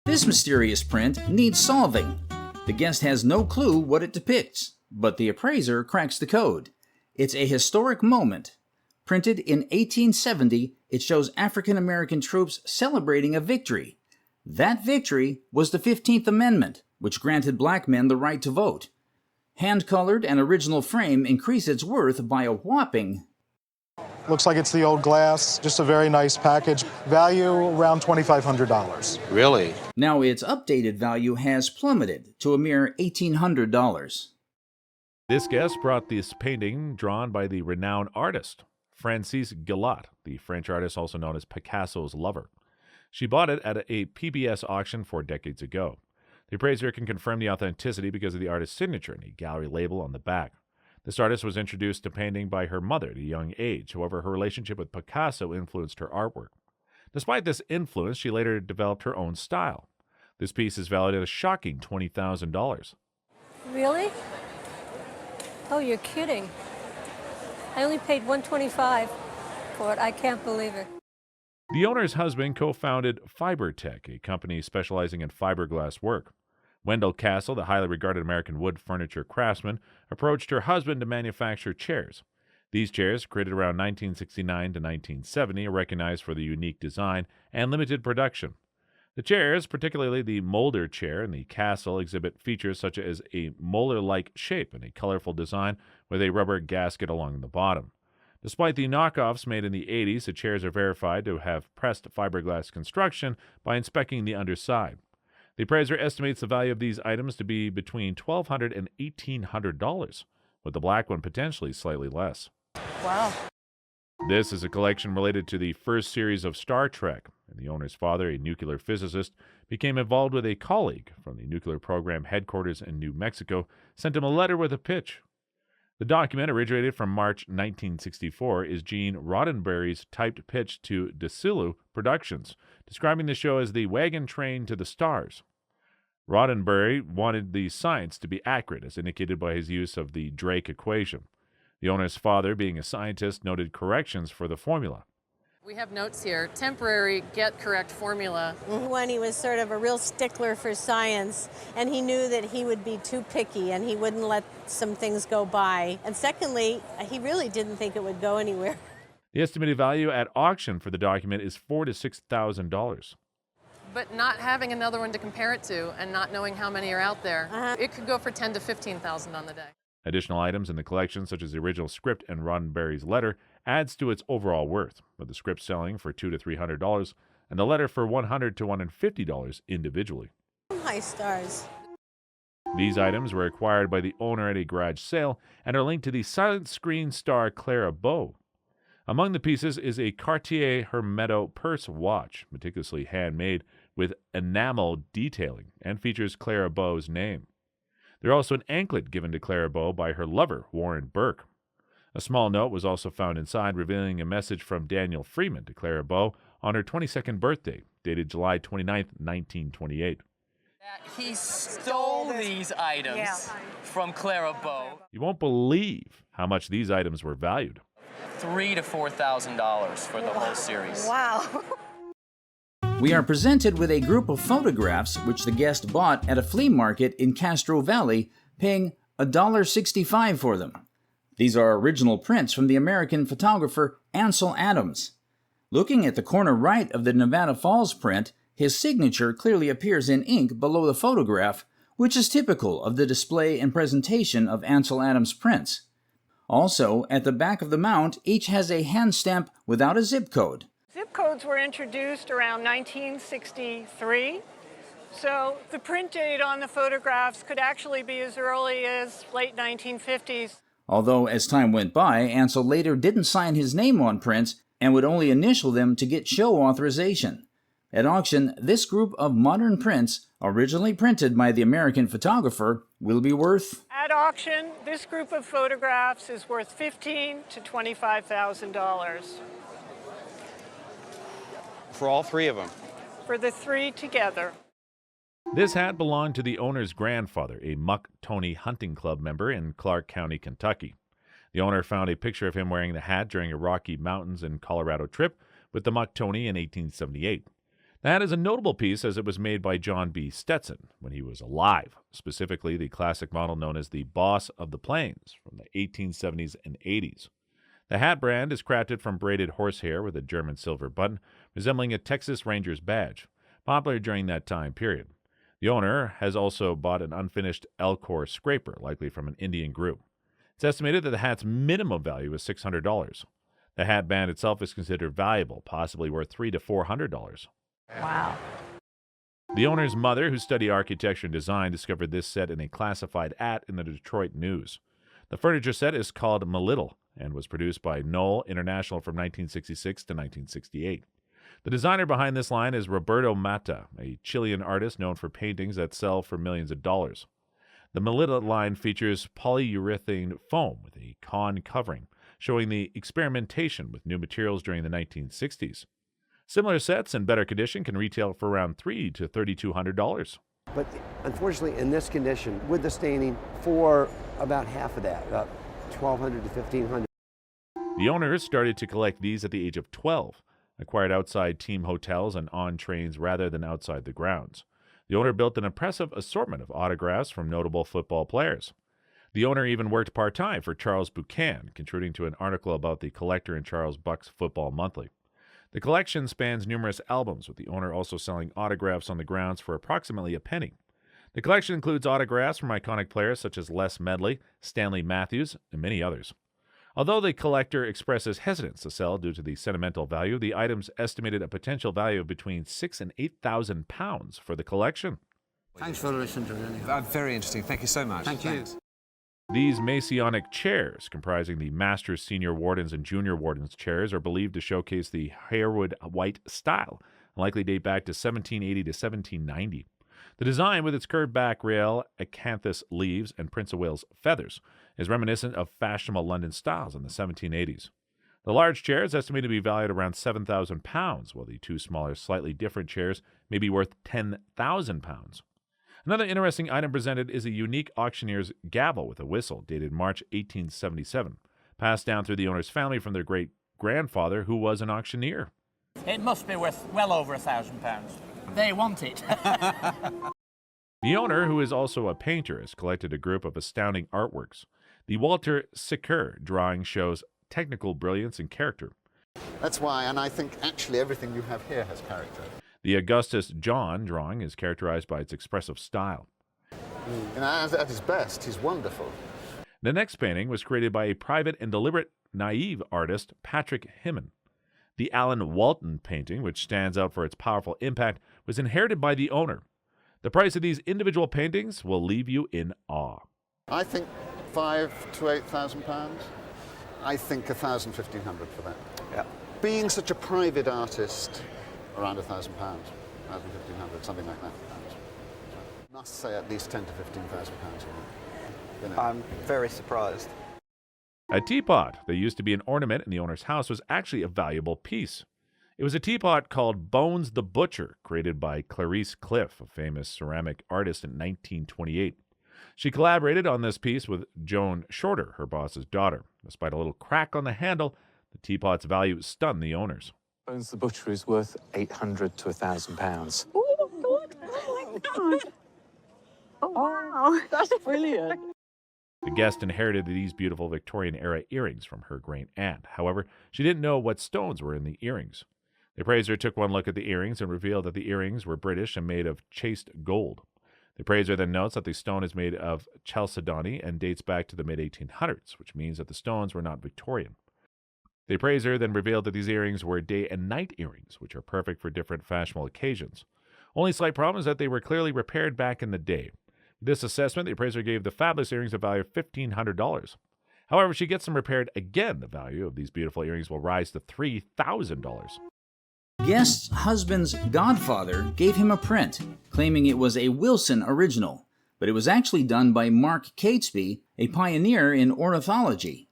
This mysterious print needs solving. The guest has no clue what it depicts, but the appraiser cracks the code. It's a historic moment. Printed in 1870, it shows African American troops celebrating a victory. That victory was the 15th Amendment, which granted black men the right to vote. Hand-colored and original frame increase its worth by a whopping... Looks like it's the old glass, just a very nice package. Value around $2,500. Really? Now its updated value has plummeted to a mere $1,800. This guest brought this painting drawn by the renowned artist, Francis Gillot, the French artist also known as Picasso's lover. She bought it at a PBS auction 4 decades ago. The appraiser can confirm the authenticity because of the artist's signature and a gallery label on the back. This artist was introduced to painting by her mother at a young age. However, her relationship with Picasso influenced her artwork. Despite this influence, she later developed her own style. This piece is valued at a shocking $20,000. Really? Oh, you're kidding. I only paid $125 for it. I can't believe it. The owner's husband co-founded FiberTech, a company specializing in fiberglass work. Wendell Castle, the highly regarded American wood furniture craftsman, approached her husband to manufacture chairs. These chairs, created around 1969 to 1970, are recognized for their unique design and limited production. The chairs, particularly the Molder chair and the Castle, exhibit features such as a molar-like shape and a colorful design with a rubber gasket along the bottom. Despite the knockoffs made in the 80s, the chairs are verified to have pressed fiberglass construction by inspecting the underside. The appraiser estimates the value of these items to be between $1,200 and $1,800, with the black one potentially slightly less. Wow. This is a collection related to the first series of Star Trek, and the owner's father, a nuclear physicist, became involved with a colleague from the nuclear program headquarters in New Mexico, sent him a letter with a pitch. The document, originated from March 1964, is Gene Roddenberry's typed pitch to DeSilu Productions, describing the show as the wagon train to the stars. Roddenberry wanted the science to be accurate, as indicated by his use of the Drake equation. The owner's father, being a scientist, noted corrections for the formula. We have notes here. Temporary get correct formula. When he was sort of a real stickler for science, and he knew that he would be too picky and he wouldn't let some things go by. And secondly, he really didn't think it would go anywhere. The estimated value at auction for the document is $4,000 to $6,000. But not having another one to compare it to and not knowing how many are out there, it could go for $10,000 to $15,000 on the day. Additional items in the collection, such as the original script and Roddenberry's letter, adds to its overall worth, with the script selling for $200 to $300 and the letter for $100 to $150 individually. High stars. These items were acquired by the owner at a garage sale and are linked to the silent screen star Clara Bow. Among the pieces is a Cartier Hermeto purse watch, meticulously handmade with enamel detailing, and features Clara Bow's name. There's also an anklet given to Clara Bow by her lover, Warren Burke. A small note was also found inside, revealing a message from Daniel Freeman to Clara Bow on her 22nd birthday, dated July 29, 1928. He stole these items from Clara Bow. You won't believe how much these items were valued. $3,000 to $4,000 for the whole series. Wow. We are presented with a group of photographs which the guest bought at a flea market in Castro Valley, paying $1.65 for them. These are original prints from the American photographer Ansel Adams. Looking at the corner right of the Nevada Falls print, his signature clearly appears in ink below the photograph, which is typical of the display and presentation of Ansel Adams prints. Also, at the back of the mount, each has a hand stamp without a zip code. Zip codes were introduced around 1963, so the print date on the photographs could actually be as early as late 1950s. Although, as time went by, Ansel later didn't sign his name on prints and would only initial them to get show authorization. At auction, this group of modern prints, originally printed by the American photographer, will be worth... At auction, this group of photographs is worth $15,000 to $25,000. For all three of them? For the three together. This hat belonged to the owner's grandfather, a Muck Tony Hunting Club member in Clark County, Kentucky. The owner found a picture of him wearing the hat during a Rocky Mountains and Colorado trip with the Muck Tony in 1878. The hat is a notable piece as it was made by John B. Stetson when he was alive, specifically the classic model known as the Boss of the Plains from the 1870s and 80s. The hat brand is crafted from braided horsehair with a German silver button, resembling a Texas Ranger's badge, popular during that time period. The owner has also bought an unfinished Elcor scraper, likely from an Indian group. It's estimated that the hat's minimum value is $600. The hat band itself is considered valuable, possibly worth $300 to $400. Wow. The owner's mother, who studied architecture and design, discovered this set in a classified ad in the Detroit News. The furniture set is called Melittle and was produced by Knoll International from 1966 to 1968. The designer behind this line is Roberto Mata, a Chilean artist known for paintings that sell for millions of dollars. The Melittle line features polyurethane foam with a con covering, showing the experimentation with new materials during the 1960s. Similar sets in better condition can retail for around $300 to $3,200. But unfortunately, in this condition, with the staining, for about half of that, about $1,200 to $1,500. The owners started to collect these at the age of 12, acquired outside team hotels and on trains rather than outside the grounds. The owner built an impressive assortment of autographs from notable football players. The owner even worked part-time for Charles Buchan, contributing to an article about the collector in Charles Buck's Football Monthly. The collection spans numerous albums, with the owner also selling autographs on the grounds for approximately a penny. The collection includes autographs from iconic players such as Les Medley, Stanley Matthews, and many others. Although the collector expresses hesitance to sell due to the sentimental value, the items estimated a potential value of between £6,000 and £8,000 for the collection. Thanks for listening to me. Very interesting. Thank you so much. Thank you. Thanks. These Masonic chairs, comprising the Master's Senior Wardens and Junior Wardens chairs, are believed to showcase the Harewood White style and likely date back to 1780 to 1790. The design, with its curved back rail, acanthus leaves, and Prince of Wales feathers, is reminiscent of fashionable London styles in the 1780s. The large chair is estimated to be valued around £7,000, while the two smaller, slightly different chairs may be worth £10,000. Another interesting item presented is a unique auctioneer's gavel with a whistle dated March 1877, passed down through the owner's family from their great-grandfather, who was an auctioneer. It must be worth well over £1,000. They want it. The owner, who is also a painter, has collected a group of astounding artworks. The Walter Sicker drawing shows technical brilliance and character. That's why, and I think actually everything you have here has character. The Augustus John drawing is characterized by its expressive style. At his best, he's wonderful. The next painting was created by a private and deliberate naive artist, Patrick Hyman. The Alan Walton painting, which stands out for its powerful impact, was inherited by the owner. The price of these individual paintings will leave you in awe. I think £5,000 to £8,000. I think £1,000, £1,500 for that. Yeah. Being such a private artist, around £1,000, £1,000, £1,500, something like that. Must say at least £10,000 to £15,000. You know. I'm very surprised. A teapot that used to be an ornament in the owner's house was actually a valuable piece. It was a teapot called Bones the Butcher, created by Clarice Cliff, a famous ceramic artist in 1928. She collaborated on this piece with Joan Shorter, her boss's daughter. Despite a little crack on the handle, the teapot's value stunned the owners. Bones the Butcher is worth £800 to £1,000. Oh, God. Oh, my God. Oh, wow. That's brilliant. The guest inherited these beautiful Victorian-era earrings from her great-aunt. However, she didn't know what stones were in the earrings. The appraiser took one look at the earrings and revealed that the earrings were British and made of chased gold. The appraiser then notes that the stone is made of chalcedony and dates back to the mid-1800s, which means that the stones were not Victorian. The appraiser then revealed that these earrings were day and night earrings, which are perfect for different fashionable occasions. Only slight problem is that they were clearly repaired back in the day. With this assessment, the appraiser gave the fabulous earrings a value of $1,500. However, if she gets them repaired again, the value of these beautiful earrings will rise to $3,000. Guest's husband's godfather gave him a print, claiming it was a Wilson original, but it was actually done by Mark Catesby, a pioneer in ornithology.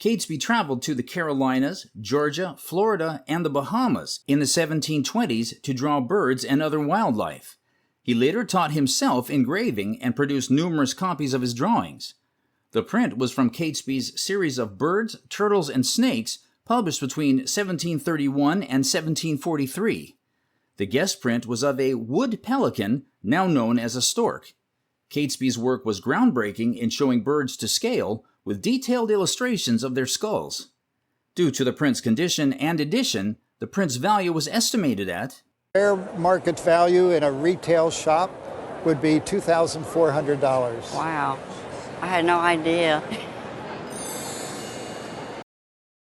Catesby traveled to the Carolinas, Georgia, Florida, and the Bahamas in the 1720s to draw birds and other wildlife. He later taught himself engraving and produced numerous copies of his drawings. The print was from Catesby's series of birds, turtles, and snakes published between 1731 and 1743. The guest print was of a wood pelican, now known as a stork. Catesby's work was groundbreaking in showing birds to scale, with detailed illustrations of their skulls. Due to the print's condition and edition, the print's value was estimated at fair market value in a retail shop would be $2,400. Wow, I had no idea.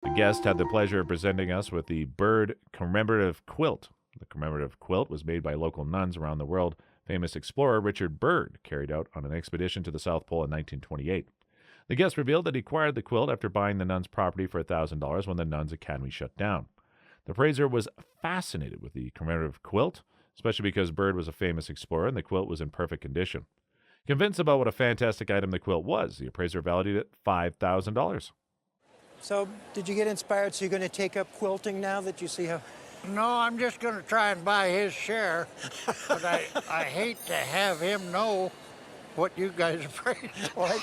The guest had the pleasure of presenting us with the bird commemorative quilt. The commemorative quilt was made by local nuns around the world. Famous explorer Richard Byrd carried out on an expedition to the South Pole in 1928. The guest revealed that he acquired the quilt after buying the nuns' property for $1,000 when the nuns' academy shut down. The appraiser was fascinated with the commemorative quilt, especially because Byrd was a famous explorer and the quilt was in perfect condition. Convinced about what a fantastic item the quilt was, the appraiser valued it at $5,000. So, did you get inspired? So you're going to take up quilting now that you see how... No, I'm just going to try and buy his share. But I hate to have him know what you guys are afraid of. Well,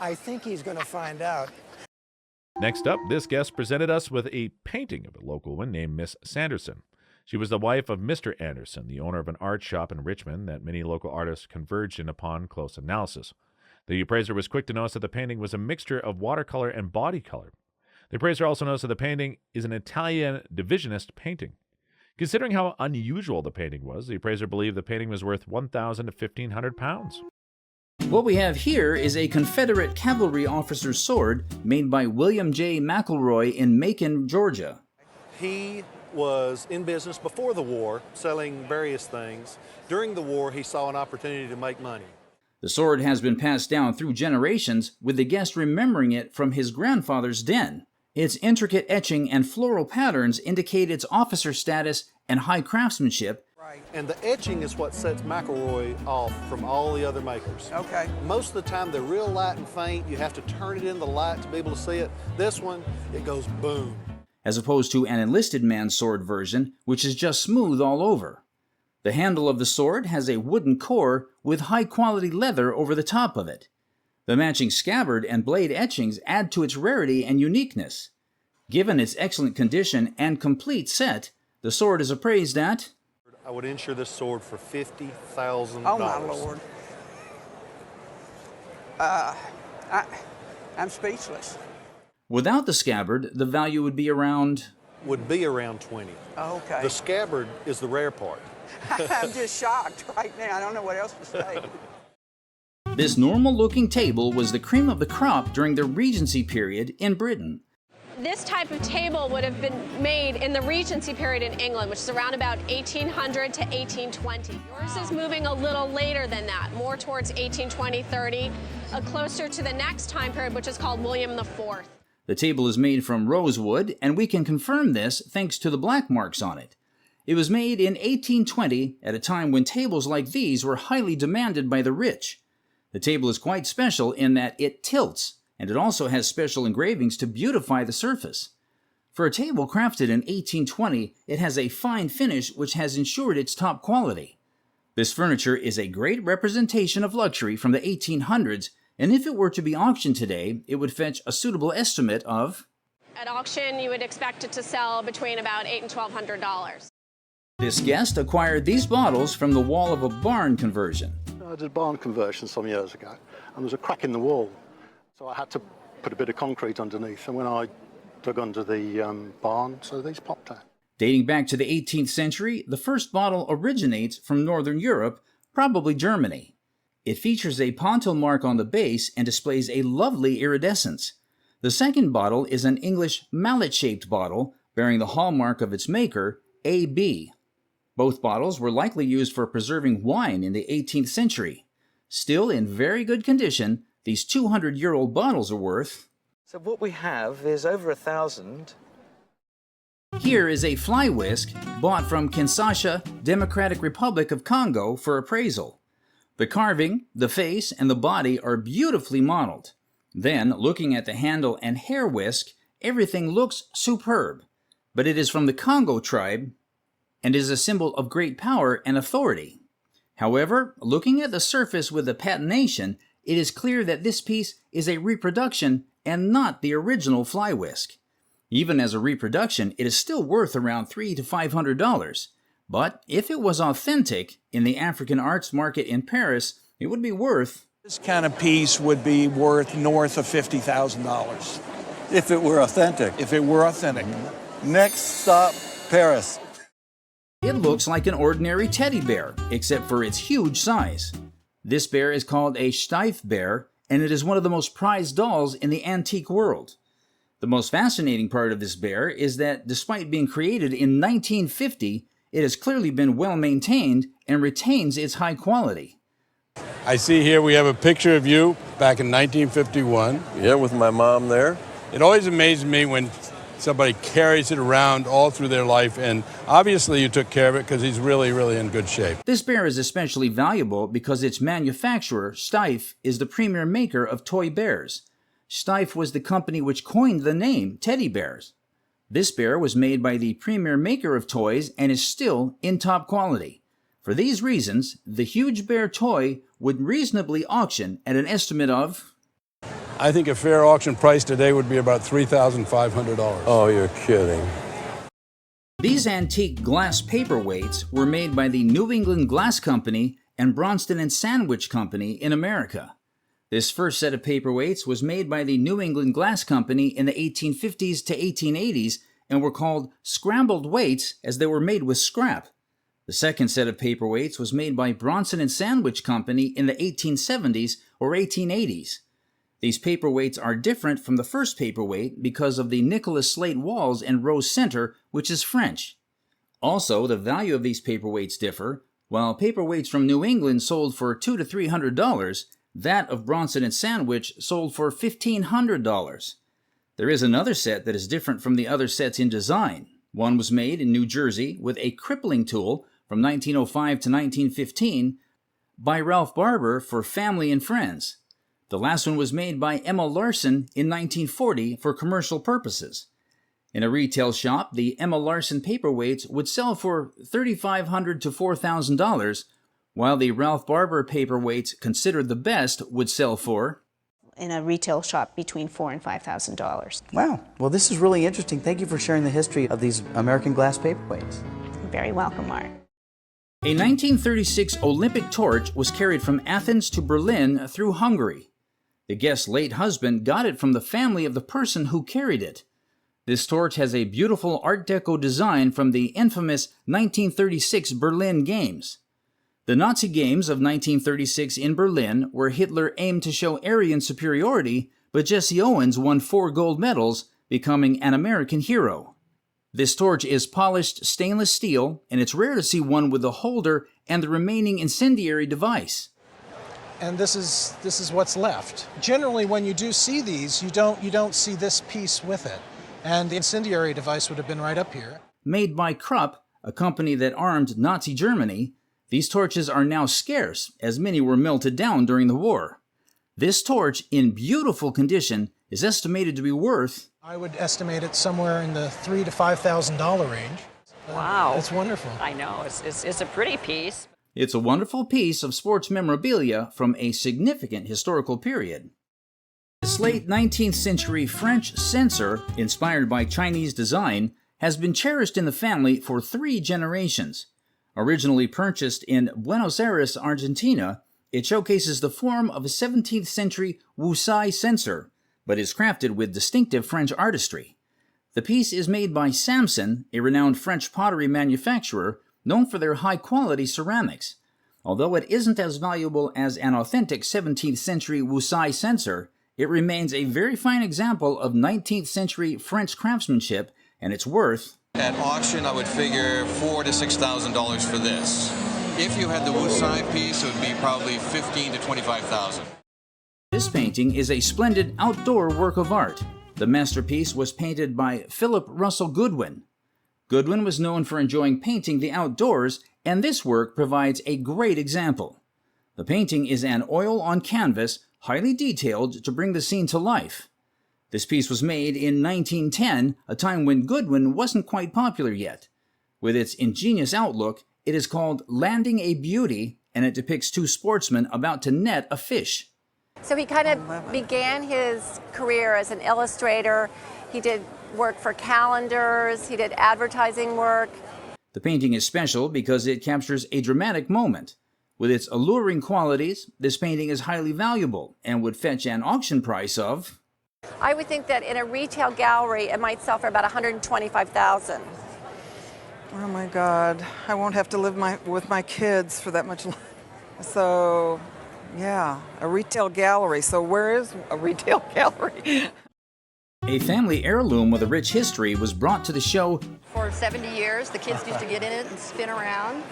I think he's going to find out. Next up, this guest presented us with a painting of a local woman named Miss Sanderson. She was the wife of Mr. Anderson, the owner of an art shop in Richmond that many local artists converged in upon close analysis. The appraiser was quick to notice that the painting was a mixture of watercolor and body color. The appraiser also noticed that the painting is an Italian divisionist painting. Considering how unusual the painting was, the appraiser believed the painting was worth 1,000 to 1,500 pounds. What we have here is a Confederate cavalry officer's sword made by William J. McElroy in Macon, Georgia. He was in business before the war, selling various things. During the war, he saw an opportunity to make money. The sword has been passed down through generations, with the guest remembering it from his grandfather's den. Its intricate etching and floral patterns indicate its officer status and high craftsmanship. And the etching is what sets McElroy off from all the other makers. Okay. Most of the time, they're real light and faint. You have to turn it in the light to be able to see it. This one, it goes boom. As opposed to an enlisted man's sword version, which is just smooth all over. The handle of the sword has a wooden core with high-quality leather over the top of it. The matching scabbard and blade etchings add to its rarity and uniqueness. Given its excellent condition and complete set, the sword is appraised at... I would insure this sword for $50,000. Oh, my Lord. I'm speechless. Without the scabbard, the value would be around... Would be around 20. Oh, okay. The scabbard is the rare part. I'm just shocked right now. I don't know what else to say. This normal-looking table was the cream of the crop during the Regency period in Britain. This type of table would have been made in the Regency period in England, which is around about 1800 to 1820. Yours is moving a little later than that, more towards 1820, 30, closer to the next time period, which is called William IV. The table is made from rosewood, and we can confirm this thanks to the black marks on it. It was made in 1820, at a time when tables like these were highly demanded by the rich. The table is quite special in that it tilts, and it also has special engravings to beautify the surface. For a table crafted in 1820, it has a fine finish which has ensured its top quality. This furniture is a great representation of luxury from the 1800s, and if it were to be auctioned today, it would fetch a suitable estimate of... At auction, you would expect it to sell between about $800 and $1,200. This guest acquired these bottles from the wall of a barn conversion. I did a barn conversion some years ago, and there was a crack in the wall, so I had to put a bit of concrete underneath, and when I dug under the barn, so these popped out. Dating back to the 18th century, the first bottle originates from Northern Europe, probably Germany. It features a pontil mark on the base and displays a lovely iridescence. The second bottle is an English mallet-shaped bottle, bearing the hallmark of its maker, AB. Both bottles were likely used for preserving wine in the 18th century. Still in very good condition, these 200-year-old bottles are worth... So what we have is over 1,000. Here is a fly whisk bought from Kinshasa, Democratic Republic of Congo for appraisal. The carving, the face, and the body are beautifully modeled. Then, looking at the handle and hair whisk, everything looks superb. But it is from the Congo tribe and is a symbol of great power and authority. However, looking at the surface with the patination, it is clear that this piece is a reproduction and not the original fly whisk. Even as a reproduction, it is still worth around $300 to $500. But if it was authentic in the African arts market in Paris, it would be worth... This kind of piece would be worth north of $50,000. If it were authentic. If it were authentic. Next stop, Paris. It looks like an ordinary teddy bear, except for its huge size. This bear is called a Steiff bear, and it is one of the most prized dolls in the antique world. The most fascinating part of this bear is that despite being created in 1950, it has clearly been well maintained and retains its high quality. I see here we have a picture of you back in 1951. Yeah, with my mom there. It always amazes me when somebody carries it around all through their life, and obviously you took care of it because he's really, really in good shape. This bear is especially valuable because its manufacturer, Steiff, is the premier maker of toy bears. Steiff was the company which coined the name teddy bears. This bear was made by the premier maker of toys and is still in top quality. For these reasons, the huge bear toy would reasonably auction at an estimate of... I think a fair auction price today would be about $3,500. Oh, you're kidding. These antique glass paperweights were made by the New England Glass Company and Bronston & Sandwich Company in America. This first set of paperweights was made by the New England Glass Company in the 1850s to 1880s and were called scrambled weights as they were made with scrap. The second set of paperweights was made by Bronson & Sandwich Company in the 1870s or 1880s. These paperweights are different from the first paperweight because of the Nicholas slate walls and rose center, which is French. Also, the value of these paperweights differ. While paperweights from New England sold for $200 to $300, that of Bronson & Sandwich sold for $1,500. There is another set that is different from the other sets in design. One was made in New Jersey with a crippling tool from 1905 to 1915 by Ralph Barber for family and friends. The last one was made by Emma Larson in 1940 for commercial purposes. In a retail shop, the Emma Larson paperweights would sell for $3,500 to $4,000, while the Ralph Barber paperweights considered the best would sell for, in a retail shop, between $4,000 and $5,000. Wow. Well, this is really interesting. Thank you for sharing the history of these American glass paperweights. You're very welcome, Mark. A 1936 Olympic torch was carried from Athens to Berlin through Hungary. The guest's late husband got it from the family of the person who carried it. This torch has a beautiful Art Deco design from the infamous 1936 Berlin Games. The Nazi Games of 1936 in Berlin, where Hitler aimed to show Aryan superiority, but Jesse Owens won 4 gold medals, becoming an American hero. This torch is polished stainless steel, and it's rare to see one with the holder and the remaining incendiary device. And this is what's left. Generally, when you do see these, you don't see this piece with it. And the incendiary device would have been right up here. Made by Krupp, a company that armed Nazi Germany, these torches are now scarce, as many were melted down during the war. This torch, in beautiful condition, is estimated to be worth, I would estimate it somewhere in the $3,000 to $5,000 range. Wow. It's wonderful. I know. It's a pretty piece. It's a wonderful piece of sports memorabilia from a significant historical period. This late 19th century French censer, inspired by Chinese design, has been cherished in the family for 3 generations. Originally purchased in Buenos Aires, Argentina, it showcases the form of a 17th century Wusai censer, but is crafted with distinctive French artistry. The piece is made by Samson, a renowned French pottery manufacturer known for their high-quality ceramics. Although it isn't as valuable as an authentic 17th century Wusai censer, it remains a very fine example of 19th century French craftsmanship, and it's worth, at auction, I would figure $4,000 to $6,000 for this. If you had the Wusai piece, it would be probably $15,000 to $25,000. This painting is a splendid outdoor work of art. The masterpiece was painted by Philip Russell Goodwin. Goodwin was known for enjoying painting the outdoors, and this work provides a great example. The painting is an oil on canvas, highly detailed to bring the scene to life. This piece was made in 1910, a time when Goodwin wasn't quite popular yet. With its ingenious outlook, it is called Landing a Beauty, and it depicts 2 sportsmen about to net a fish. So he kind of began his career as an illustrator. He did work for calendars, he did advertising work. The painting is special because it captures a dramatic moment. With its alluring qualities, this painting is highly valuable and would fetch an auction price of, I would think that in a retail gallery, it might sell for about $125,000. Oh my God, I won't have to live with my kids for that much longer. So, yeah, a retail gallery. So where is a retail gallery? A family heirloom with a rich history was brought to the show. For 70 years, the kids used to get in it and spin around.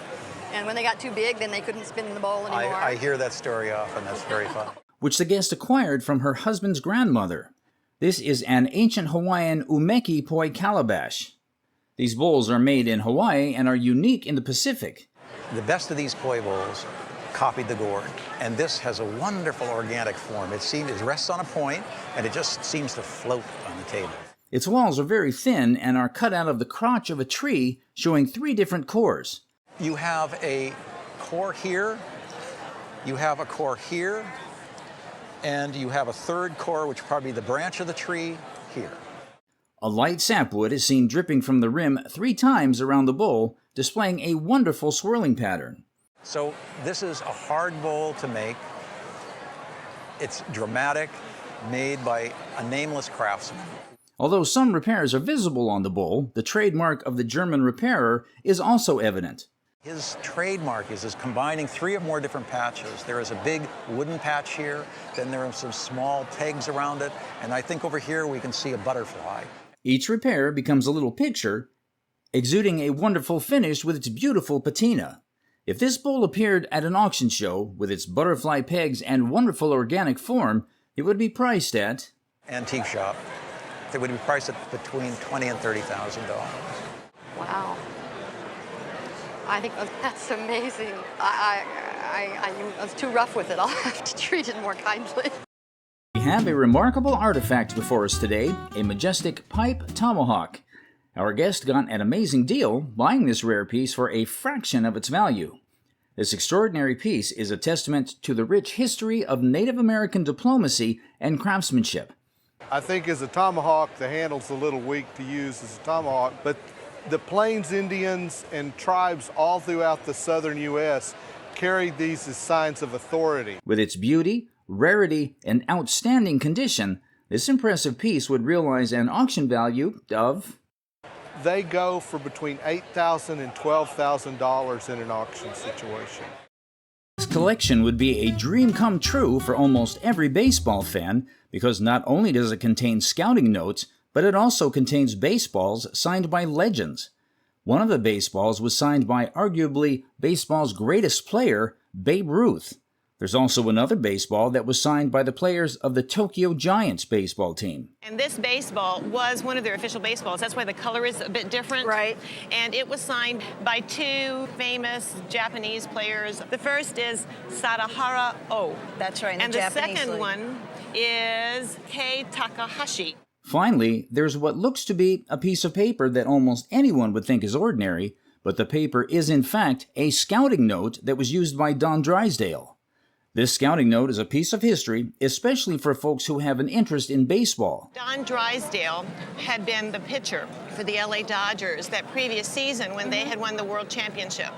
And when they got too big, then they couldn't spin in the bowl anymore. I hear that story often. That's very fun. Which the guest acquired from her husband's grandmother. This is an ancient Hawaiian umeki poi calabash. These bowls are made in Hawaii and are unique in the Pacific. The best of these koi bowls copied the gourd, and this has a wonderful organic form. It rests on a point, and it just seems to float on the table. Its walls are very thin and are cut out of the crotch of a tree, showing 3 different cores. You have a core here, you have a core here, and you have a third core, which would probably be the branch of the tree here. A light sapwood is seen dripping from the rim 3 times around the bowl, displaying a wonderful swirling pattern. So this is a hard bowl to make. It's dramatic, made by a nameless craftsman. Although some repairs are visible on the bowl, the trademark of the German repairer is also evident. His trademark is combining 3 or more different patches. There is a big wooden patch here, then there are some small pegs around it, and I think over here we can see a butterfly. Each repair becomes a little picture, exuding a wonderful finish with its beautiful patina. If this bowl appeared at an auction show with its butterfly pegs and wonderful organic form, it would be priced at... Antique shop. It would be priced at between $20,000 and $30,000. Wow. I think that's amazing. I was too rough with it. I'll have to treat it more kindly. We have a remarkable artifact before us today, a majestic pipe tomahawk. Our guest got an amazing deal buying this rare piece for a fraction of its value. This extraordinary piece is a testament to the rich history of Native American diplomacy and craftsmanship. I think as a tomahawk, the handle's a little weak to use as a tomahawk, but the Plains Indians and tribes all throughout the southern U.S. carried these as signs of authority. With its beauty, rarity, and outstanding condition, this impressive piece would realize an auction value of... They go for between $8,000 and $12,000 in an auction situation. This collection would be a dream come true for almost every baseball fan, because not only does it contain scouting notes, but it also contains baseballs signed by legends. One of the baseballs was signed by arguably baseball's greatest player, Babe Ruth. There's also another baseball that was signed by the players of the Tokyo Giants baseball team. And this baseball was one of their official baseballs. That's why the color is a bit different. Right. And it was signed by 2 famous Japanese players. The first is Sadahara Oh. That's right. And the Japanese second league. one is Kei Takahashi. Finally, there's what looks to be a piece of paper that almost anyone would think is ordinary, but the paper is in fact a scouting note that was used by Don Drysdale. This scouting note is a piece of history, especially for folks who have an interest in baseball. Don Drysdale had been the pitcher for the LA Dodgers that previous season when they had won the World Championship.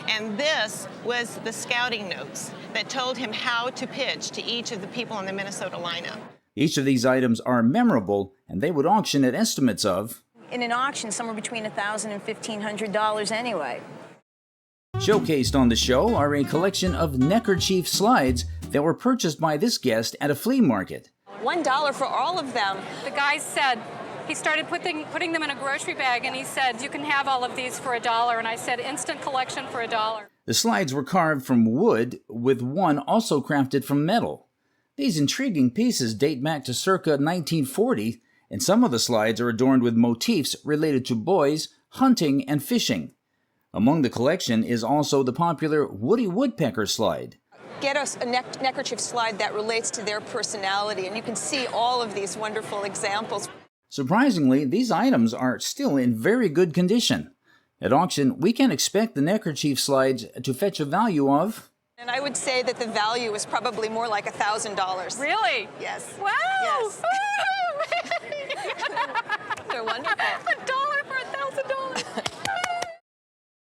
And this was the scouting notes that told him how to pitch to each of the people in the Minnesota lineup. Each of these items are memorable, and they would auction at estimates of... In an auction, somewhere between $1,000 and $1,500 anyway. Showcased on the show are a collection of neckerchief slides that were purchased by this guest at a flea market. $1 for all of them. The guy said, he started putting them in a grocery bag, and he said, you can have all of these for $1. And I said, instant collection for $1. The slides were carved from wood, with one also crafted from metal. These intriguing pieces date back to circa 1940, and some of the slides are adorned with motifs related to boys, hunting, and fishing. Among the collection is also the popular Woody Woodpecker slide. Get us a neckerchief slide that relates to their personality, and you can see all of these wonderful examples. Surprisingly, these items are still in very good condition. At auction, we can expect the neckerchief slides to fetch a value of... And I would say that the value is probably more like $1,000. Really? Yes. Wow! Yes. They're wonderful. $1 for $1,000.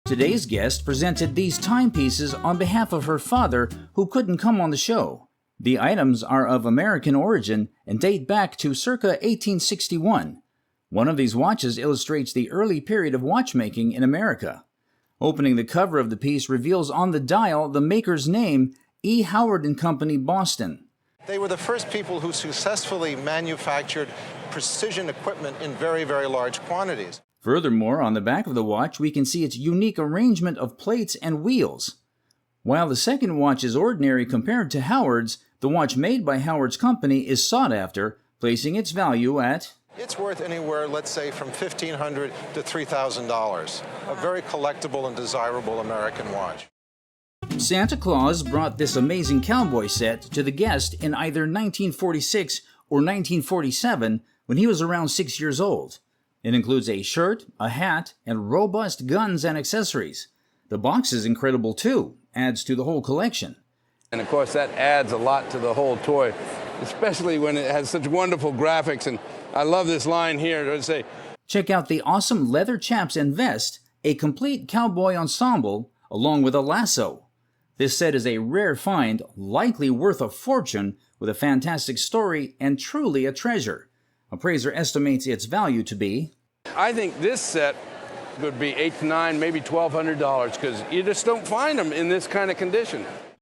Today's guest presented these timepieces on behalf of her father, who couldn't come on the show. The items are of American origin and date back to circa 1861. One of these watches illustrates the early period of watchmaking in America. Opening the cover of the piece reveals on the dial the maker's name, E. Howard & Company, Boston. They were the first people who successfully manufactured precision equipment in very, very large quantities. Furthermore, on the back of the watch, we can see its unique arrangement of plates and wheels. While the second watch is ordinary compared to Howard's, the watch made by Howard's company is sought after, placing its value at... It's worth anywhere, let's say, from $1,500 to $3,000. A very collectible and desirable American watch. Santa Claus brought this amazing cowboy set to the guest in either 1946 or 1947 when he was around 6 years old. It includes a shirt, a hat, and robust guns and accessories. The box is incredible too, adds to the whole collection. And of course that adds a lot to the whole toy. especially when it has such wonderful graphics. And I love this line here. Let's say, check out the awesome leather chaps and vest, a complete cowboy ensemble, along with a lasso. This set is a rare find, likely worth a fortune, with a fantastic story and truly a treasure. Appraiser estimates its value to be, I think this set could be $8 to $9, maybe $1,200, because you just don't find them in this kind of condition.